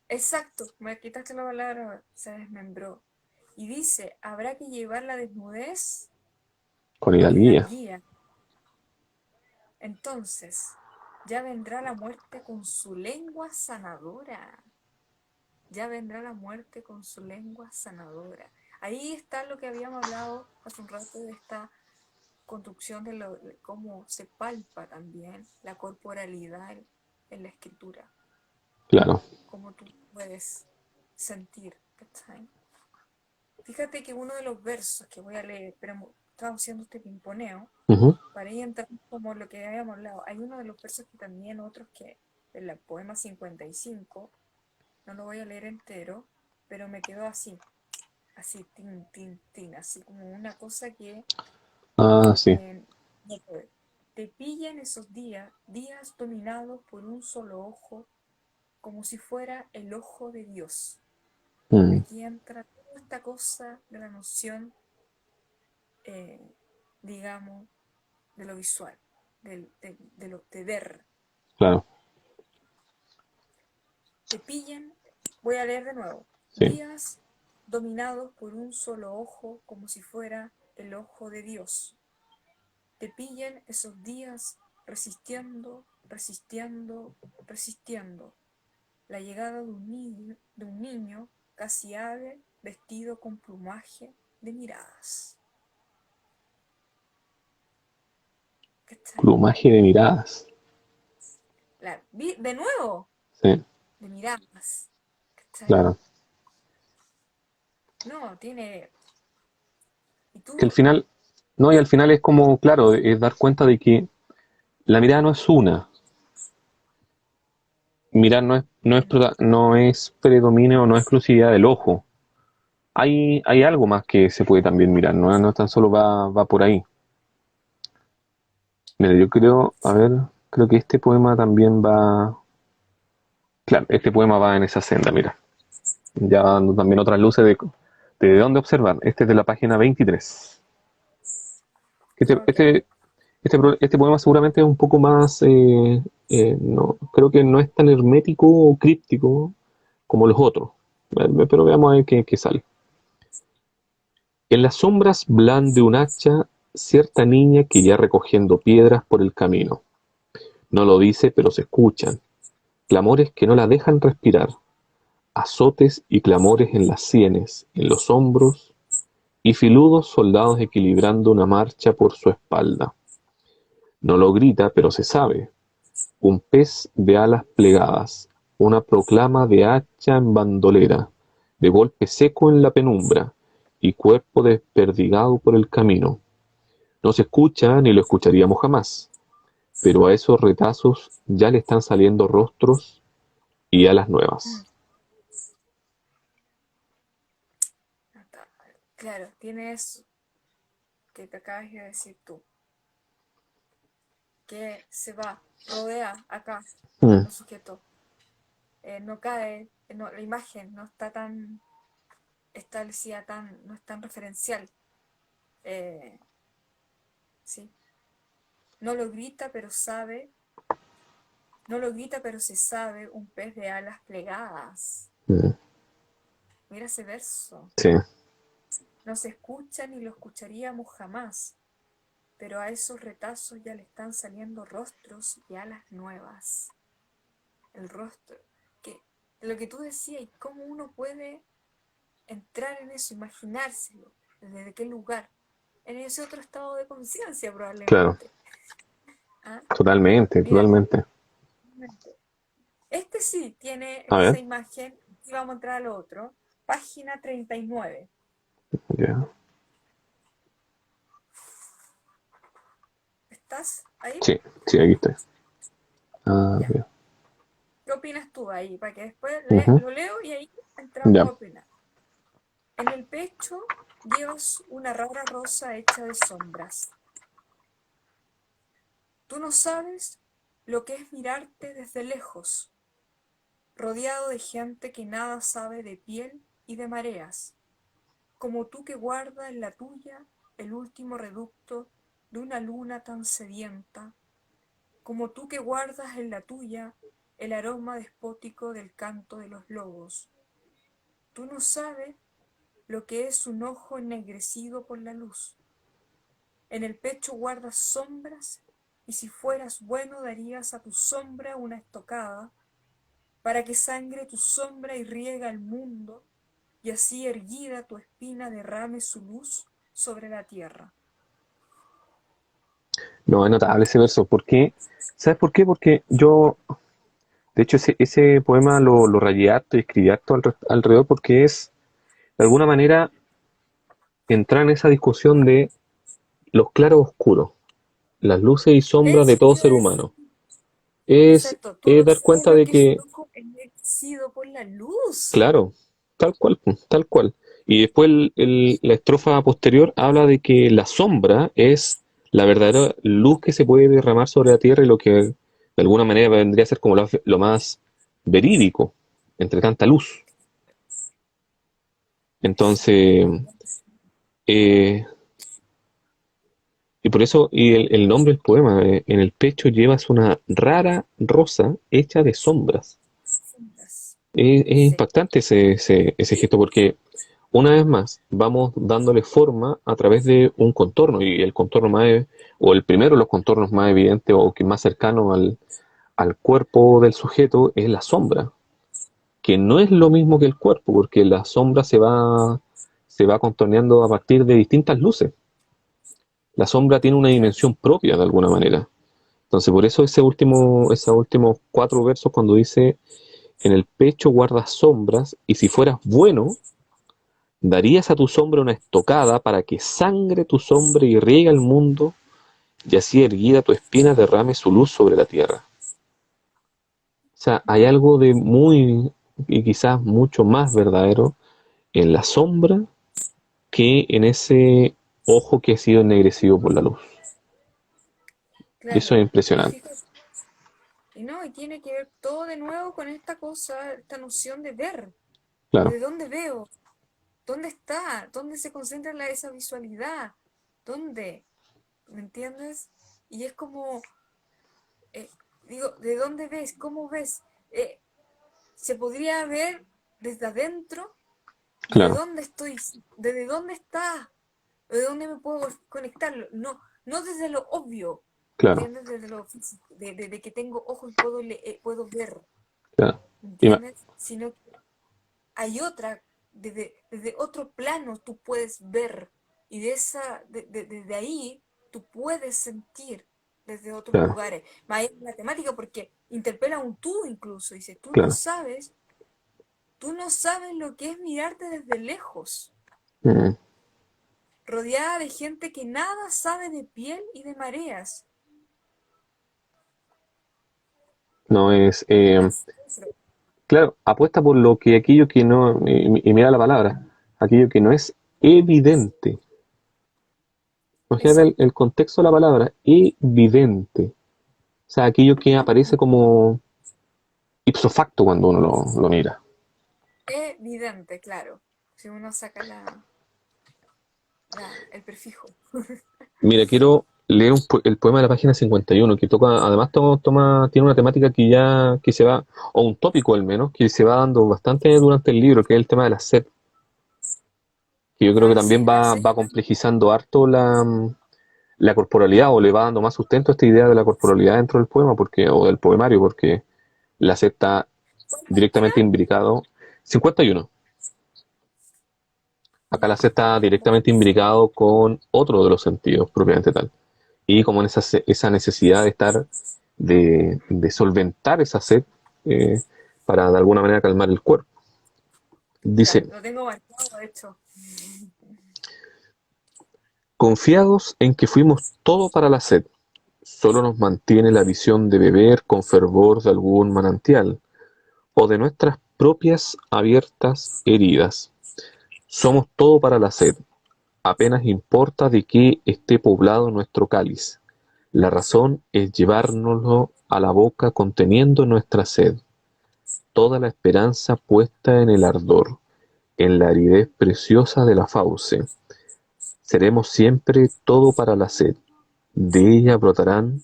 exacto, me quitaste la palabra, se desmembró. Y dice, habrá que llevar la desnudez con con hidalguía. hidalguía. Entonces, ya vendrá la muerte con su lengua sanadora. Ya vendrá la muerte con su lengua sanadora. Ahí está lo que habíamos hablado hace un rato de esta construcción de cómo se palpa también la corporalidad en la escritura, Claro. cómo tú puedes sentir, ¿cachai? Fíjate que uno de los versos que voy a leer, pero estamos haciendo este pimponeo, Ujú. para ir entrando como lo que habíamos hablado, hay uno de los versos que también otros que, el poema 55, no lo voy a leer entero, pero me quedó así, así, tin, tin, tin, así como una cosa que Ah, sí. no puede. Te pillan esos días, días dominados por un solo ojo, como si fuera el ojo de Dios. Mm, Aquí entra toda esta cosa de la noción, eh, digamos, de lo visual, de lo de ver. claro, Te pillan, voy a leer de nuevo, sí. días dominados por un solo ojo, como si fuera el ojo de Dios. Te pillan esos días resistiendo, resistiendo, resistiendo la llegada de un niño casi ave vestido con plumaje de miradas. ¿Cachai? Plumaje de miradas. De nuevo, Sí, de miradas. ¿Cachai? claro. No, tiene. Y Que al tú, final, no, y al final es como, claro, es dar cuenta de que la mirada no es una. Mirar no es predominio, no es exclusividad del ojo. Hay algo más que se puede también mirar, no tan solo va por ahí. Mira, yo creo, a ver, creo que este poema también va, claro, este poema va en esa senda, mira. Ya dando también otras luces de dónde observar. Este es de la página 23. Este, ok, este, este poema seguramente es un poco más, no, creo que no es tan hermético o críptico como los otros. Pero veamos a ver qué sale. En las sombras blande un hacha cierta niña que ya recogiendo piedras por el camino. No lo dice, pero se escuchan. Clamores que no la dejan respirar. Azotes y clamores en las sienes, en los hombros, y filudos soldados equilibrando una marcha por su espalda. No lo grita, pero se sabe. Un pez de alas plegadas, una proclama de hacha en bandolera, de golpe seco en la penumbra, y cuerpo desperdigado por el camino. No se escucha ni lo escucharíamos jamás, pero a esos retazos ya le están saliendo rostros y alas mm, nuevas. claro, tiene eso que te acabas de decir tú, que se va, rodea acá Mm, los sujetos, no cae, la imagen no está tan establecida, no es tan referencial, eh, ¿sí? No lo grita, pero sabe, no lo grita, pero se sabe, un pez de alas plegadas. mm, Mira ese verso. sí, No se escucha ni lo escucharíamos jamás, pero a esos retazos ya le están saliendo rostros y alas nuevas. El rostro, que lo que tú decías, y cómo uno puede entrar en eso, imaginárselo, desde qué lugar, en ese otro estado de conciencia claro, probablemente. ¿Ah? totalmente, Mira, totalmente. este sí tiene A esa ver, imagen, y vamos a entrar al otro, página 39. ya. ¿Estás ahí? Sí, sí, aquí estoy. A Ya. ver. ¿Qué opinas tú ahí? Para que después Ujú, lo leo y ahí entramos ya. a opinar. En el pecho llevas una rara rosa hecha de sombras. Tú no sabes lo que es mirarte desde lejos, rodeado de gente que nada sabe de piel y de mareas, como tú que guarda en la tuya el último reducto de una luna tan sedienta, como tú que guardas en la tuya el aroma despótico del canto de los lobos. Tú no sabes lo que es un ojo ennegrecido por la luz. En el pecho guardas sombras, y si fueras bueno darías a tu sombra una estocada, para que sangre tu sombra y riega el mundo, y así erguida tu espina derrame su luz sobre la tierra. No, es notable ese verso. ¿Por qué? ¿Sabes por qué? Porque yo, de hecho, ese poema lo rayé harto y escribí harto alrededor porque es, de alguna manera, entrar en esa discusión de los claros oscuros, las luces y sombras de Eso todo te iba ser a decir. humano. Es, Exacto, tú es no dar sabes cuenta lo de que es que, un ojo ennegrecido por la luz. claro, tal cual, pues, tal cual. Y después la estrofa posterior habla de que la sombra es la verdadera luz que se puede derramar sobre la tierra y lo que de alguna manera vendría a ser como lo más verídico entre tanta luz. Entonces, eh, y por eso, y el nombre del poema, en el pecho llevas una rara rosa hecha de sombras. Sombras. Es Sí, impactante ese gesto porque una vez más vamos dándole forma a través de un contorno y el contorno o el primero de los contornos más evidentes o que más cercano al cuerpo del sujeto es la sombra, que no es lo mismo que el cuerpo porque la sombra se va contorneando a partir de distintas luces. La sombra tiene una claro. dimensión propia de alguna manera. Entonces por eso esos últimos cuatro versos cuando dice en el pecho guardas sombras y si fueras bueno darías a tu sombra una estocada para que sangre tu sombra y riega el mundo, y así erguida tu espina derrame su luz sobre la tierra. O sea, hay Mm, algo de muy, y quizás mucho más verdadero en la sombra que en ese ojo que ha sido ennegrecido por la luz. Y eso claro. es Y impresionante. fíjate, y no, y tiene que ver todo de nuevo con esta cosa, esta noción de ver. Claro, ¿De dónde veo? ¿Dónde está? ¿Dónde se concentra esa visualidad? ¿Dónde? ¿Me entiendes? Y es como, eh, digo, ¿de dónde ves? ¿Cómo ves? Se podría ver desde adentro. ¿Desde claro, dónde estoy? ¿Desde dónde está? ¿De dónde me puedo conectar? No, no desde lo obvio, claro, ¿entiendes? Desde lo físico, de que tengo ojos y puedo ver, claro. Ima- ¿entiendes? Sino que hay otra, desde otro plano tú puedes ver y desde ahí tú puedes sentir desde otros claro, lugares. Más allá de la temática porque interpela un tú incluso, dice, claro. tú no sabes lo que es mirarte desde lejos, Mm. rodeada de gente que nada sabe de piel y de mareas. No es, Pero claro, apuesta por lo que aquello que no, y mira la palabra, aquello que no es evidente. Imagínate el exacto. contexto de la palabra, evidente. O sea, aquello que aparece como ipso facto cuando uno lo mira. Evidente, claro. Si uno saca el prefijo. Mira, quiero leer el poema de la página 51, que toca, además tiene una temática que se va, o un tópico al menos, que se va dando bastante durante el libro, que es el tema de la sed, que yo creo que Ah, sí, también la va señora. complejizando harto la corporalidad, o le va dando más sustento a esta idea de la corporalidad dentro del poema, o del poemario, porque la sed está ¿Cuántas directamente eran? imbricado. 51. Acá la Ya, C está directamente buenísimo. imbricado con otro de los sentidos, propiamente tal. Y como en esa necesidad de estar, de solventar esa sed eh, para de alguna manera calmar el cuerpo. Ya, Dice, lo tengo marcado, de hecho. confiados en que fuimos todo para la sed, solo nos mantiene la visión de beber con fervor de algún manantial o de nuestras propias abiertas heridas. Somos todo para la sed, apenas importa de qué esté poblado nuestro cáliz. La razón es llevárnoslo a la boca conteniendo nuestra sed, toda la esperanza puesta en el ardor, en la aridez preciosa de la fauce. seremos siempre todo para la sed. De ella brotarán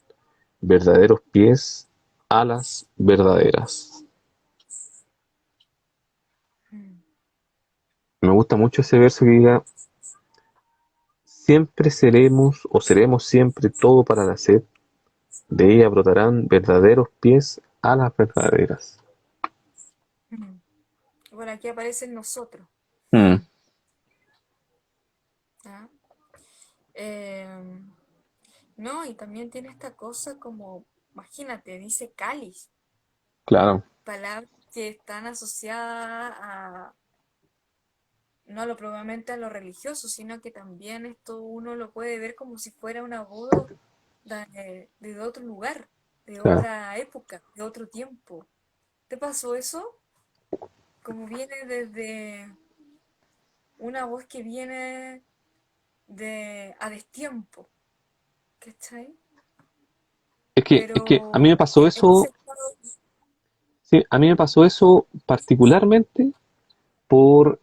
verdaderos pies, alas verdaderas. Mm. Me gusta mucho ese verso que diga, siempre seremos o seremos siempre todo para la sed. De ella brotarán verdaderos pies, alas verdaderas. Mm. Bueno, aquí aparecen nosotros. Mm, ¿Ah? Em, no, y también tiene esta cosa como, imagínate, dice cáliz, claro, palabras que están asociadas a, no lo probablemente a lo religioso, sino que también esto uno lo puede ver como si fuera una boda de otro lugar, de claro. otra época, de otro tiempo. ¿Te pasó eso? Como viene desde una voz que viene a destiempo, ¿cachai? Es que a mí me Pero pasó en ese eso, estado, sí, a mí me pasó eso particularmente por,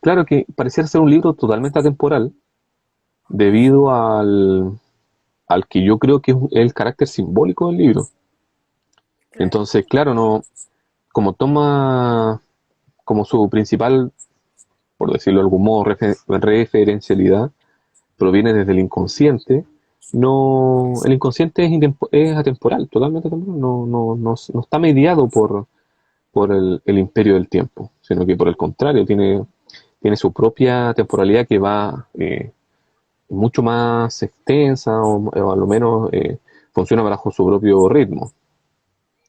claro que pareciera ser un libro totalmente atemporal, debido al que yo creo que es el carácter simbólico del libro. claro, Entonces, claro, no, como toma como su principal, por decirlo de algún modo, referencialidad, proviene desde el inconsciente, no, es- el inconsciente es atemporal, totalmente atemporal, no está mediado por el imperio del tiempo, sino que por el contrario, tiene su propia temporalidad que va mucho más extensa o a lo menos funciona bajo su propio ritmo,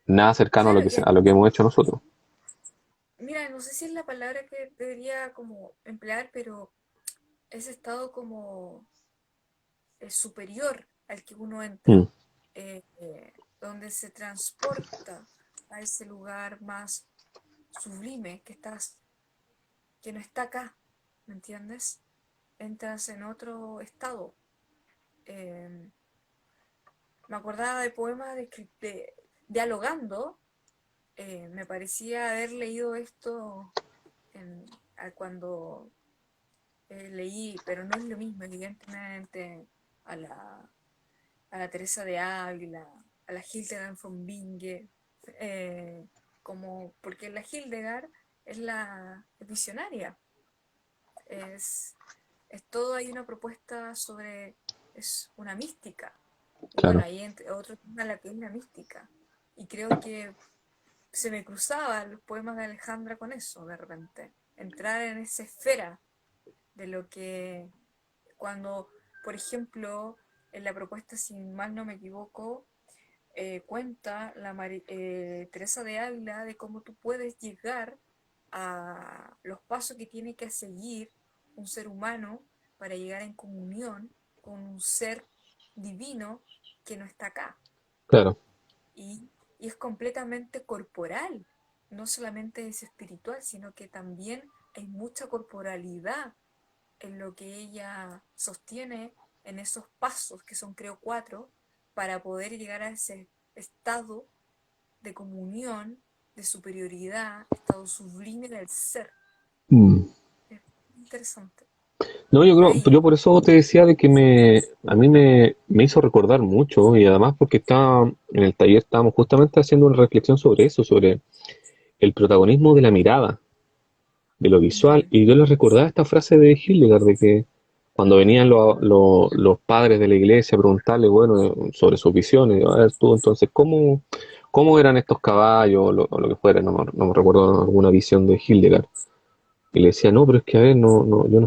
nada cercano a lo claro, que, y a lo que hemos hecho nosotros. mira, no sé si es la palabra que debería como emplear, pero ese estado como superior al que uno Mm, entra, donde se transporta a ese lugar más sublime que no está acá, ¿me entiendes? Entras en otro estado. Eh, Me acordaba de poemas dialogando. Me parecía haber leído esto cuando leí, pero no es lo mismo, evidentemente, a la, a la Teresa de Ávila, a la Hildegard von Bingen, porque la Hildegard es es visionaria, es, es todo, hay una propuesta sobre, es una mística. Y bueno, claro, ahí entre otro tema la que es la mística. Y creo que se me cruzaban los poemas de Alejandra con eso de repente. Entrar en esa esfera de lo que cuando, por ejemplo, en la propuesta, si mal no me equivoco, cuenta Teresa de Ávila de cómo tú puedes llegar a los pasos que tiene que seguir un ser humano para llegar en comunión con un ser divino que no está acá. claro. Y es completamente corporal, no solamente es espiritual, sino que también hay mucha corporalidad en lo que ella sostiene en esos pasos, que son creo cuatro, para poder llegar a ese estado de comunión, de superioridad, estado sublime del ser. Mm. Es interesante. No, yo creo, Ahí, yo por eso te decía de que a mí me hizo recordar mucho y además porque estaba en el taller estábamos justamente haciendo una reflexión sobre eso, sobre el protagonismo de la mirada, de lo visual, mm, y yo les recordaba esta frase de Hildegard de que cuando venían los padres de la iglesia a preguntarle, bueno, sobre sus visiones, a ver tú entonces, ¿cómo eran estos caballos o lo que fuera? No me recuerdo alguna visión de Hildegard. Y le decía, no, pero es que a ver, yo no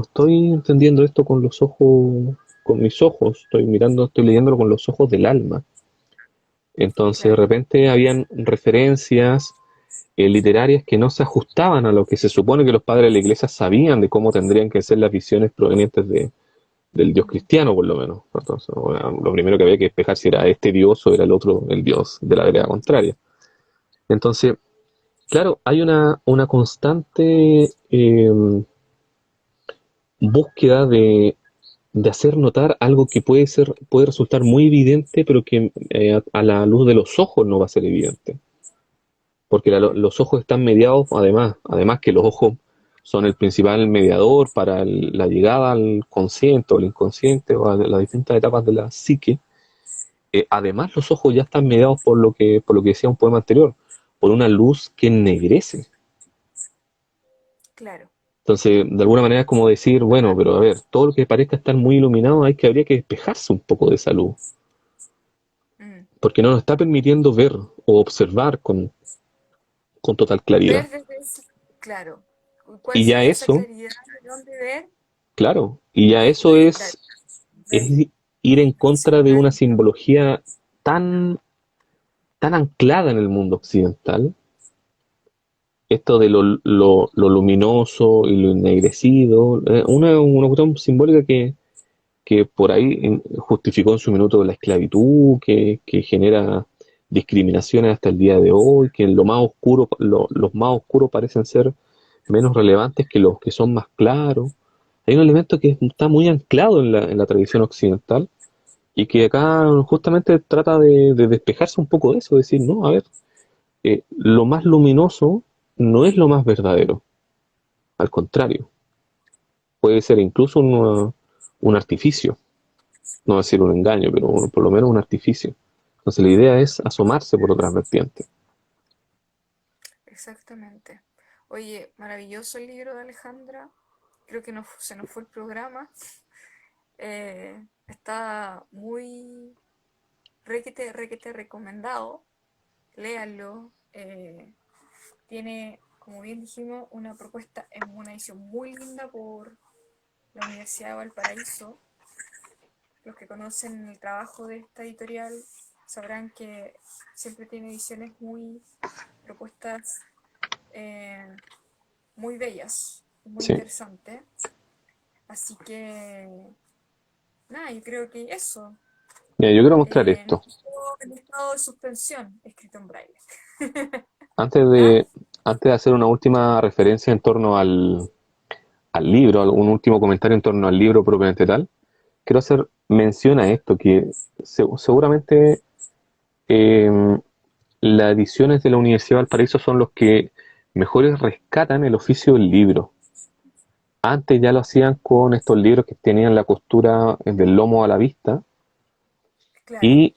estoy entendiendo esto con los ojos, con mis ojos, estoy mirando, estoy leyéndolo con los ojos del alma. Entonces de claro, repente habían referencias literarias que no se ajustaban a lo que se supone que los padres de la iglesia sabían de cómo tendrían que ser las visiones provenientes del Dios mm, cristiano, por lo menos. Entonces, bueno, lo primero que había que despejar si era este Dios o era el otro, el Dios de la vereda contraria. Entonces, claro, hay una constante búsqueda de hacer notar algo que puede resultar muy evidente, pero que a la luz de los ojos no va a ser evidente. Porque mm, los ojos están mediados, además que los ojos son el principal mediador para la llegada al consciente o el inconsciente o a las distintas etapas de la psique. Además, los ojos ya están mediados por lo que decía un poema anterior, por una luz que ennegrece. Claro. Entonces, de alguna manera es como decir, bueno, pero a ver, todo lo que parezca estar muy iluminado, habría que despejarse un poco de esa luz, Mm. porque no nos está permitiendo ver o observar con total claridad. Ver desde ese, claro. ¿Cuál Y ya sería esa eso, claridad de dónde ver? claro, y ya eso Claro, ver es ir en contra de una dimensionando. simbología tan, tan anclada en el mundo occidental, esto de lo luminoso y lo ennegrecido, una cuestión simbólica que por ahí justificó en su minuto la esclavitud, que genera discriminaciones hasta el día de hoy, que en lo más oscuro, los más oscuros parecen ser menos relevantes que los que son más claros. Hay un elemento que está muy anclado en la tradición occidental y que acá justamente trata de despejarse un poco de eso, decir, no, a ver, lo más luminoso no es lo más verdadero, al contrario, puede ser incluso un artificio, no decir un engaño, pero por lo menos un artificio. Entonces la idea es asomarse por otras vertientes. Exactamente. Oye, maravilloso el libro de Alejandra. Creo que se nos fue el programa. Está muy requete, requete recomendado. Léanlo. Tiene, como bien dijimos, una propuesta en una edición muy linda por la Universidad de Valparaíso. Los que conocen el trabajo de esta editorial sabrán que siempre tiene ediciones muy propuestas eh, muy bellas, muy Sí. interesantes. Así que, nada, yo creo que eso. Mira, yo quiero mostrar esto. Nos quedó en estado de suspensión, escrito en braille. Antes ¿Ah? de, antes de hacer una última referencia en torno al libro, un último comentario en torno al libro propiamente tal, quiero hacer mención a esto, que seguramente eh, las ediciones de la Universidad de Valparaíso son los que mejores rescatan el oficio del libro. Antes ya lo hacían con estos libros que tenían la costura del lomo a la vista, Claro. y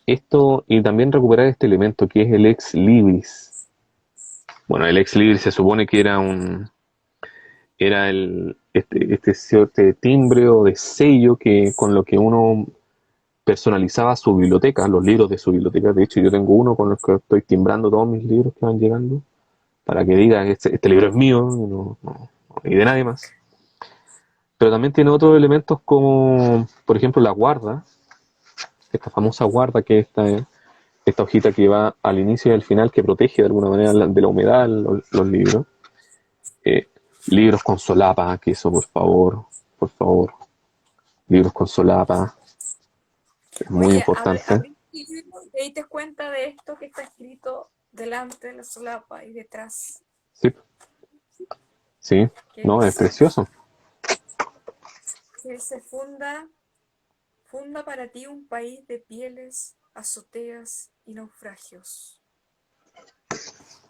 también recuperar este elemento que es el ex libris. Bueno, el ex libris se supone que era este timbre o de sello que con lo que uno personalizaba su biblioteca, los libros de su biblioteca. De hecho, yo tengo uno con el que estoy timbrando todos mis libros que van llegando para que diga que este libro es mío y de nadie más. Pero también tiene otros elementos como, por ejemplo, la guarda, esta famosa guarda que es esta hojita que va al inicio y al final que protege de alguna manera de la humedad los libros. Eh, Libros con solapa, que eso por favor, libros con solapa, es muy Oye, importante. abrí el libro y te diste cuenta de esto que está escrito delante de la solapa y detrás. Sí, sí, Que no, es dice precioso. que se funda para ti un país de pieles, azoteas y naufragios.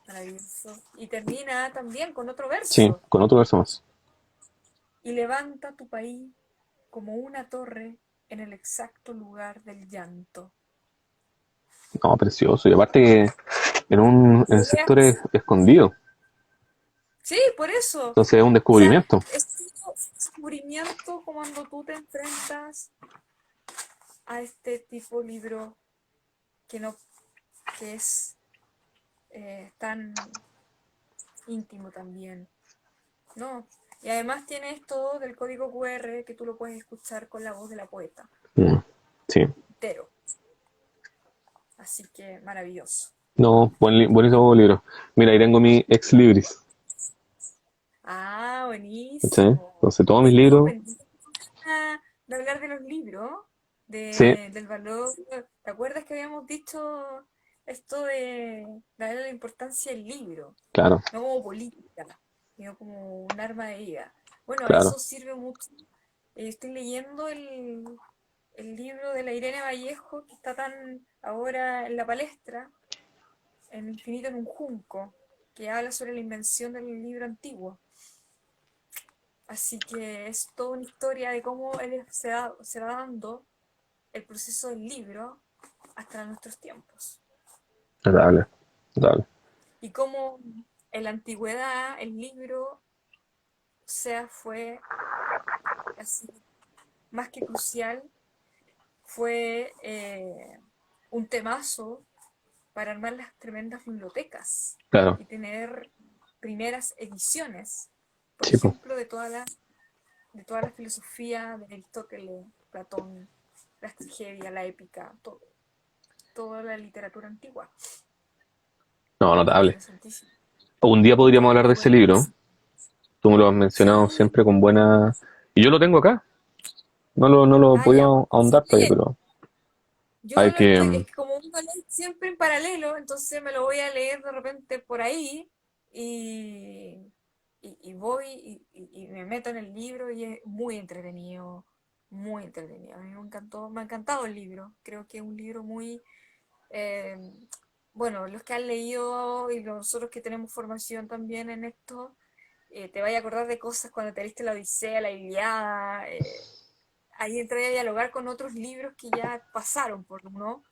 Maravilloso. Y termina también con otro Sí, verso. con otro verso más. Y levanta tu país como una torre en el exacto lugar del llanto. No, precioso. Y aparte que en sectores Ideas. escondidos. Sí, por eso. Entonces es un O sea, descubrimiento. es un descubrimiento cuando tú te enfrentas a este tipo de libro que no, que es tan íntimo también, ¿no? Y además tiene esto del código QR que tú lo puedes escuchar con la voz de la poeta, Mm, sí. entero. Así que maravilloso. No, buenísimo libro. Mira, ahí tengo mi ex libris. Ah, ¿Cachai? buenísimo. Entonces todos mis Oye, quedó libros, pendiente de hablar de los libros, sí, del valor. ¿Te acuerdas que habíamos dicho esto de darle la importancia al libro? claro, No como política, sino como un arma de vida. Bueno, claro. eso sirve mucho. Estoy leyendo el libro de la Irene Vallejo, que está tan ahora en la palestra, en Infinito en un Junco, que habla sobre la invención del libro antiguo. Así que es toda una historia de cómo se va dando el proceso del libro hasta nuestros tiempos. Notable, notable. Y cómo en la antigüedad el libro, o sea, fue así, más que crucial, fue un temazo para armar las tremendas bibliotecas Claro, y tener primeras ediciones, por sí, pues. ejemplo, de toda la filosofía de Aristóteles, Platón, la tragedia, la épica, todo, toda la literatura antigua. No, notable. Interesantísimo. Un día podríamos hablar de Y ese bueno, libro. Tú me lo has mencionado sí, siempre con buena... Y yo lo tengo acá. No lo he ya, podido sí, ahondar todavía, pero yo hay lo que... estoy, es que como uno lee siempre en paralelo, entonces me lo voy a leer de repente por ahí y, y voy y me meto en el libro y es muy entretenido, muy entretenido. A mí me encantó, me ha encantado el libro. Creo que es un libro muy, eh, bueno, los que han leído y nosotros que tenemos formación también en esto, te vaya a acordar de cosas cuando te leíste la Odisea, la Ilíada, ahí entré a dialogar con otros libros que ya pasaron por uno,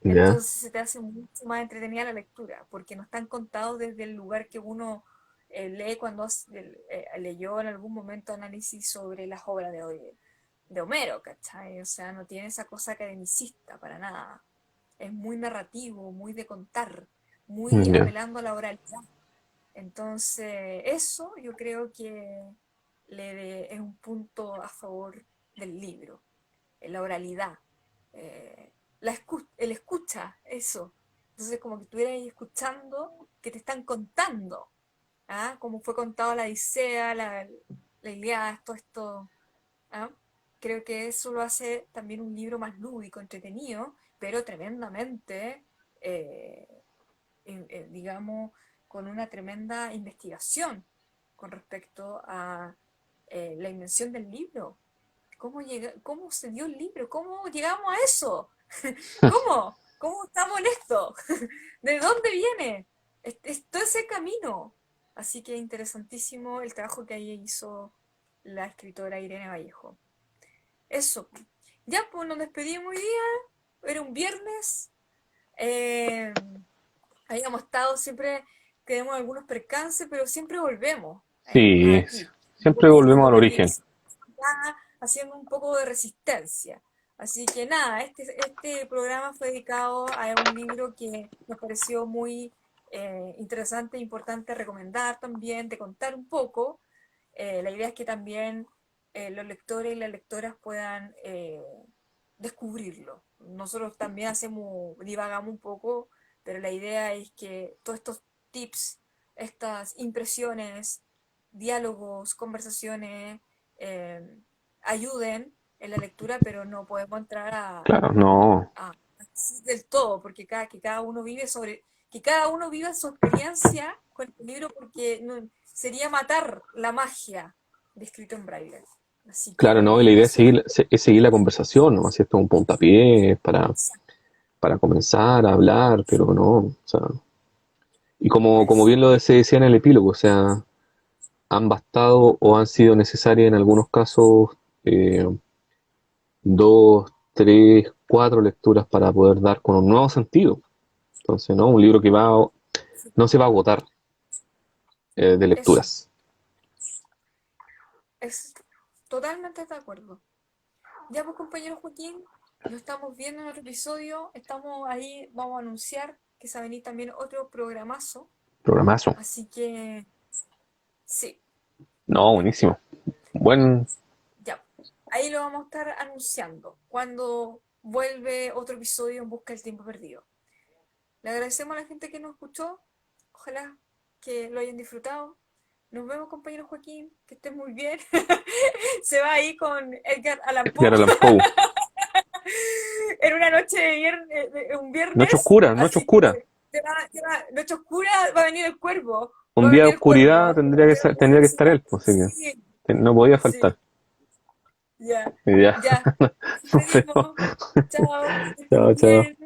Ya, entonces se te hace mucho más entretenida la lectura, porque no están contados desde el lugar que uno lee cuando leyó en algún momento análisis sobre las obras de Homero, ¿cachai? O sea, no tiene esa cosa academicista para nada. Es muy narrativo, muy de contar, muy ya. apelando a la oralidad. Entonces, eso yo creo que es un punto a favor del libro, la oralidad, el escucha, eso. Entonces, como que estuvieras ahí escuchando que te están contando, ¿ah? Como fue contado la Odisea, la Ilíada, todo esto, ¿ah? Creo que eso lo hace también un libro más lúdico, entretenido, pero tremendamente, eh, digamos, con una tremenda investigación con respecto a la invención del libro. ¿Cómo se dio el libro? ¿Cómo llegamos a eso? ¿Cómo? ¿Cómo estamos en esto? ¿De dónde viene? Todo ese camino. Así que interesantísimo el trabajo que ahí hizo la escritora Irene Vallejo. Eso. Ya, pues nos despedimos hoy día. Era un viernes. Eh, Habíamos estado siempre, tenemos algunos percances, pero siempre volvemos Sí, aquí. siempre volvemos al origen. Ya haciendo un poco de resistencia. Así que nada, este programa fue dedicado a un libro que nos pareció muy interesante e importante recomendar también, de contar un poco. La idea es que también los lectores y las lectoras puedan descubrirlo. Nosotros también divagamos un poco, pero la idea es que todos estos tips, estas impresiones, diálogos, conversaciones, eh, ayuden en la lectura, pero no podemos entrar Claro, no. así del todo, porque que cada uno viva su experiencia con el libro, porque sería matar la magia de escrito en braille. Así Claro, no. Y que la idea eso era. es seguir la conversación, ¿no? Así esto es un puntapié para comenzar a hablar, pero no. O sea, y como bien Exacto. se decía en el epílogo, o sea, han bastado o han sido necesarias en algunos casos eh, dos, tres, cuatro lecturas para poder dar con un nuevo sentido. Entonces, ¿no? Un libro que no se va a agotar de Eso. lecturas. Es totalmente de acuerdo. Ya pues, compañero Joaquín, nos estamos viendo en otro episodio. Estamos ahí, vamos a anunciar que se va a venir también otro programazo. Programazo. Así que sí, No, buenísimo. Buen, ya. Ahí lo vamos a estar anunciando cuando vuelve otro episodio en Busca del Tiempo Perdido. Le agradecemos a la gente que nos escuchó. Ojalá que lo hayan disfrutado. Nos vemos, compañero Joaquín. Que estén muy bien. Se va ahí con Edgar Allan Edgar Poe Allan Poe. en una noche un Noche viernes. oscura, noche Así oscura. que noche oscura va a venir el cuervo. Un Va a día de venir el oscuridad cuervo. tendría que estar él, pues, así Sí, que no podía faltar. sí, ya, Ya, ya. Nos nos vemos. despedimos. Chao, que estén Chao, muy chao. bien.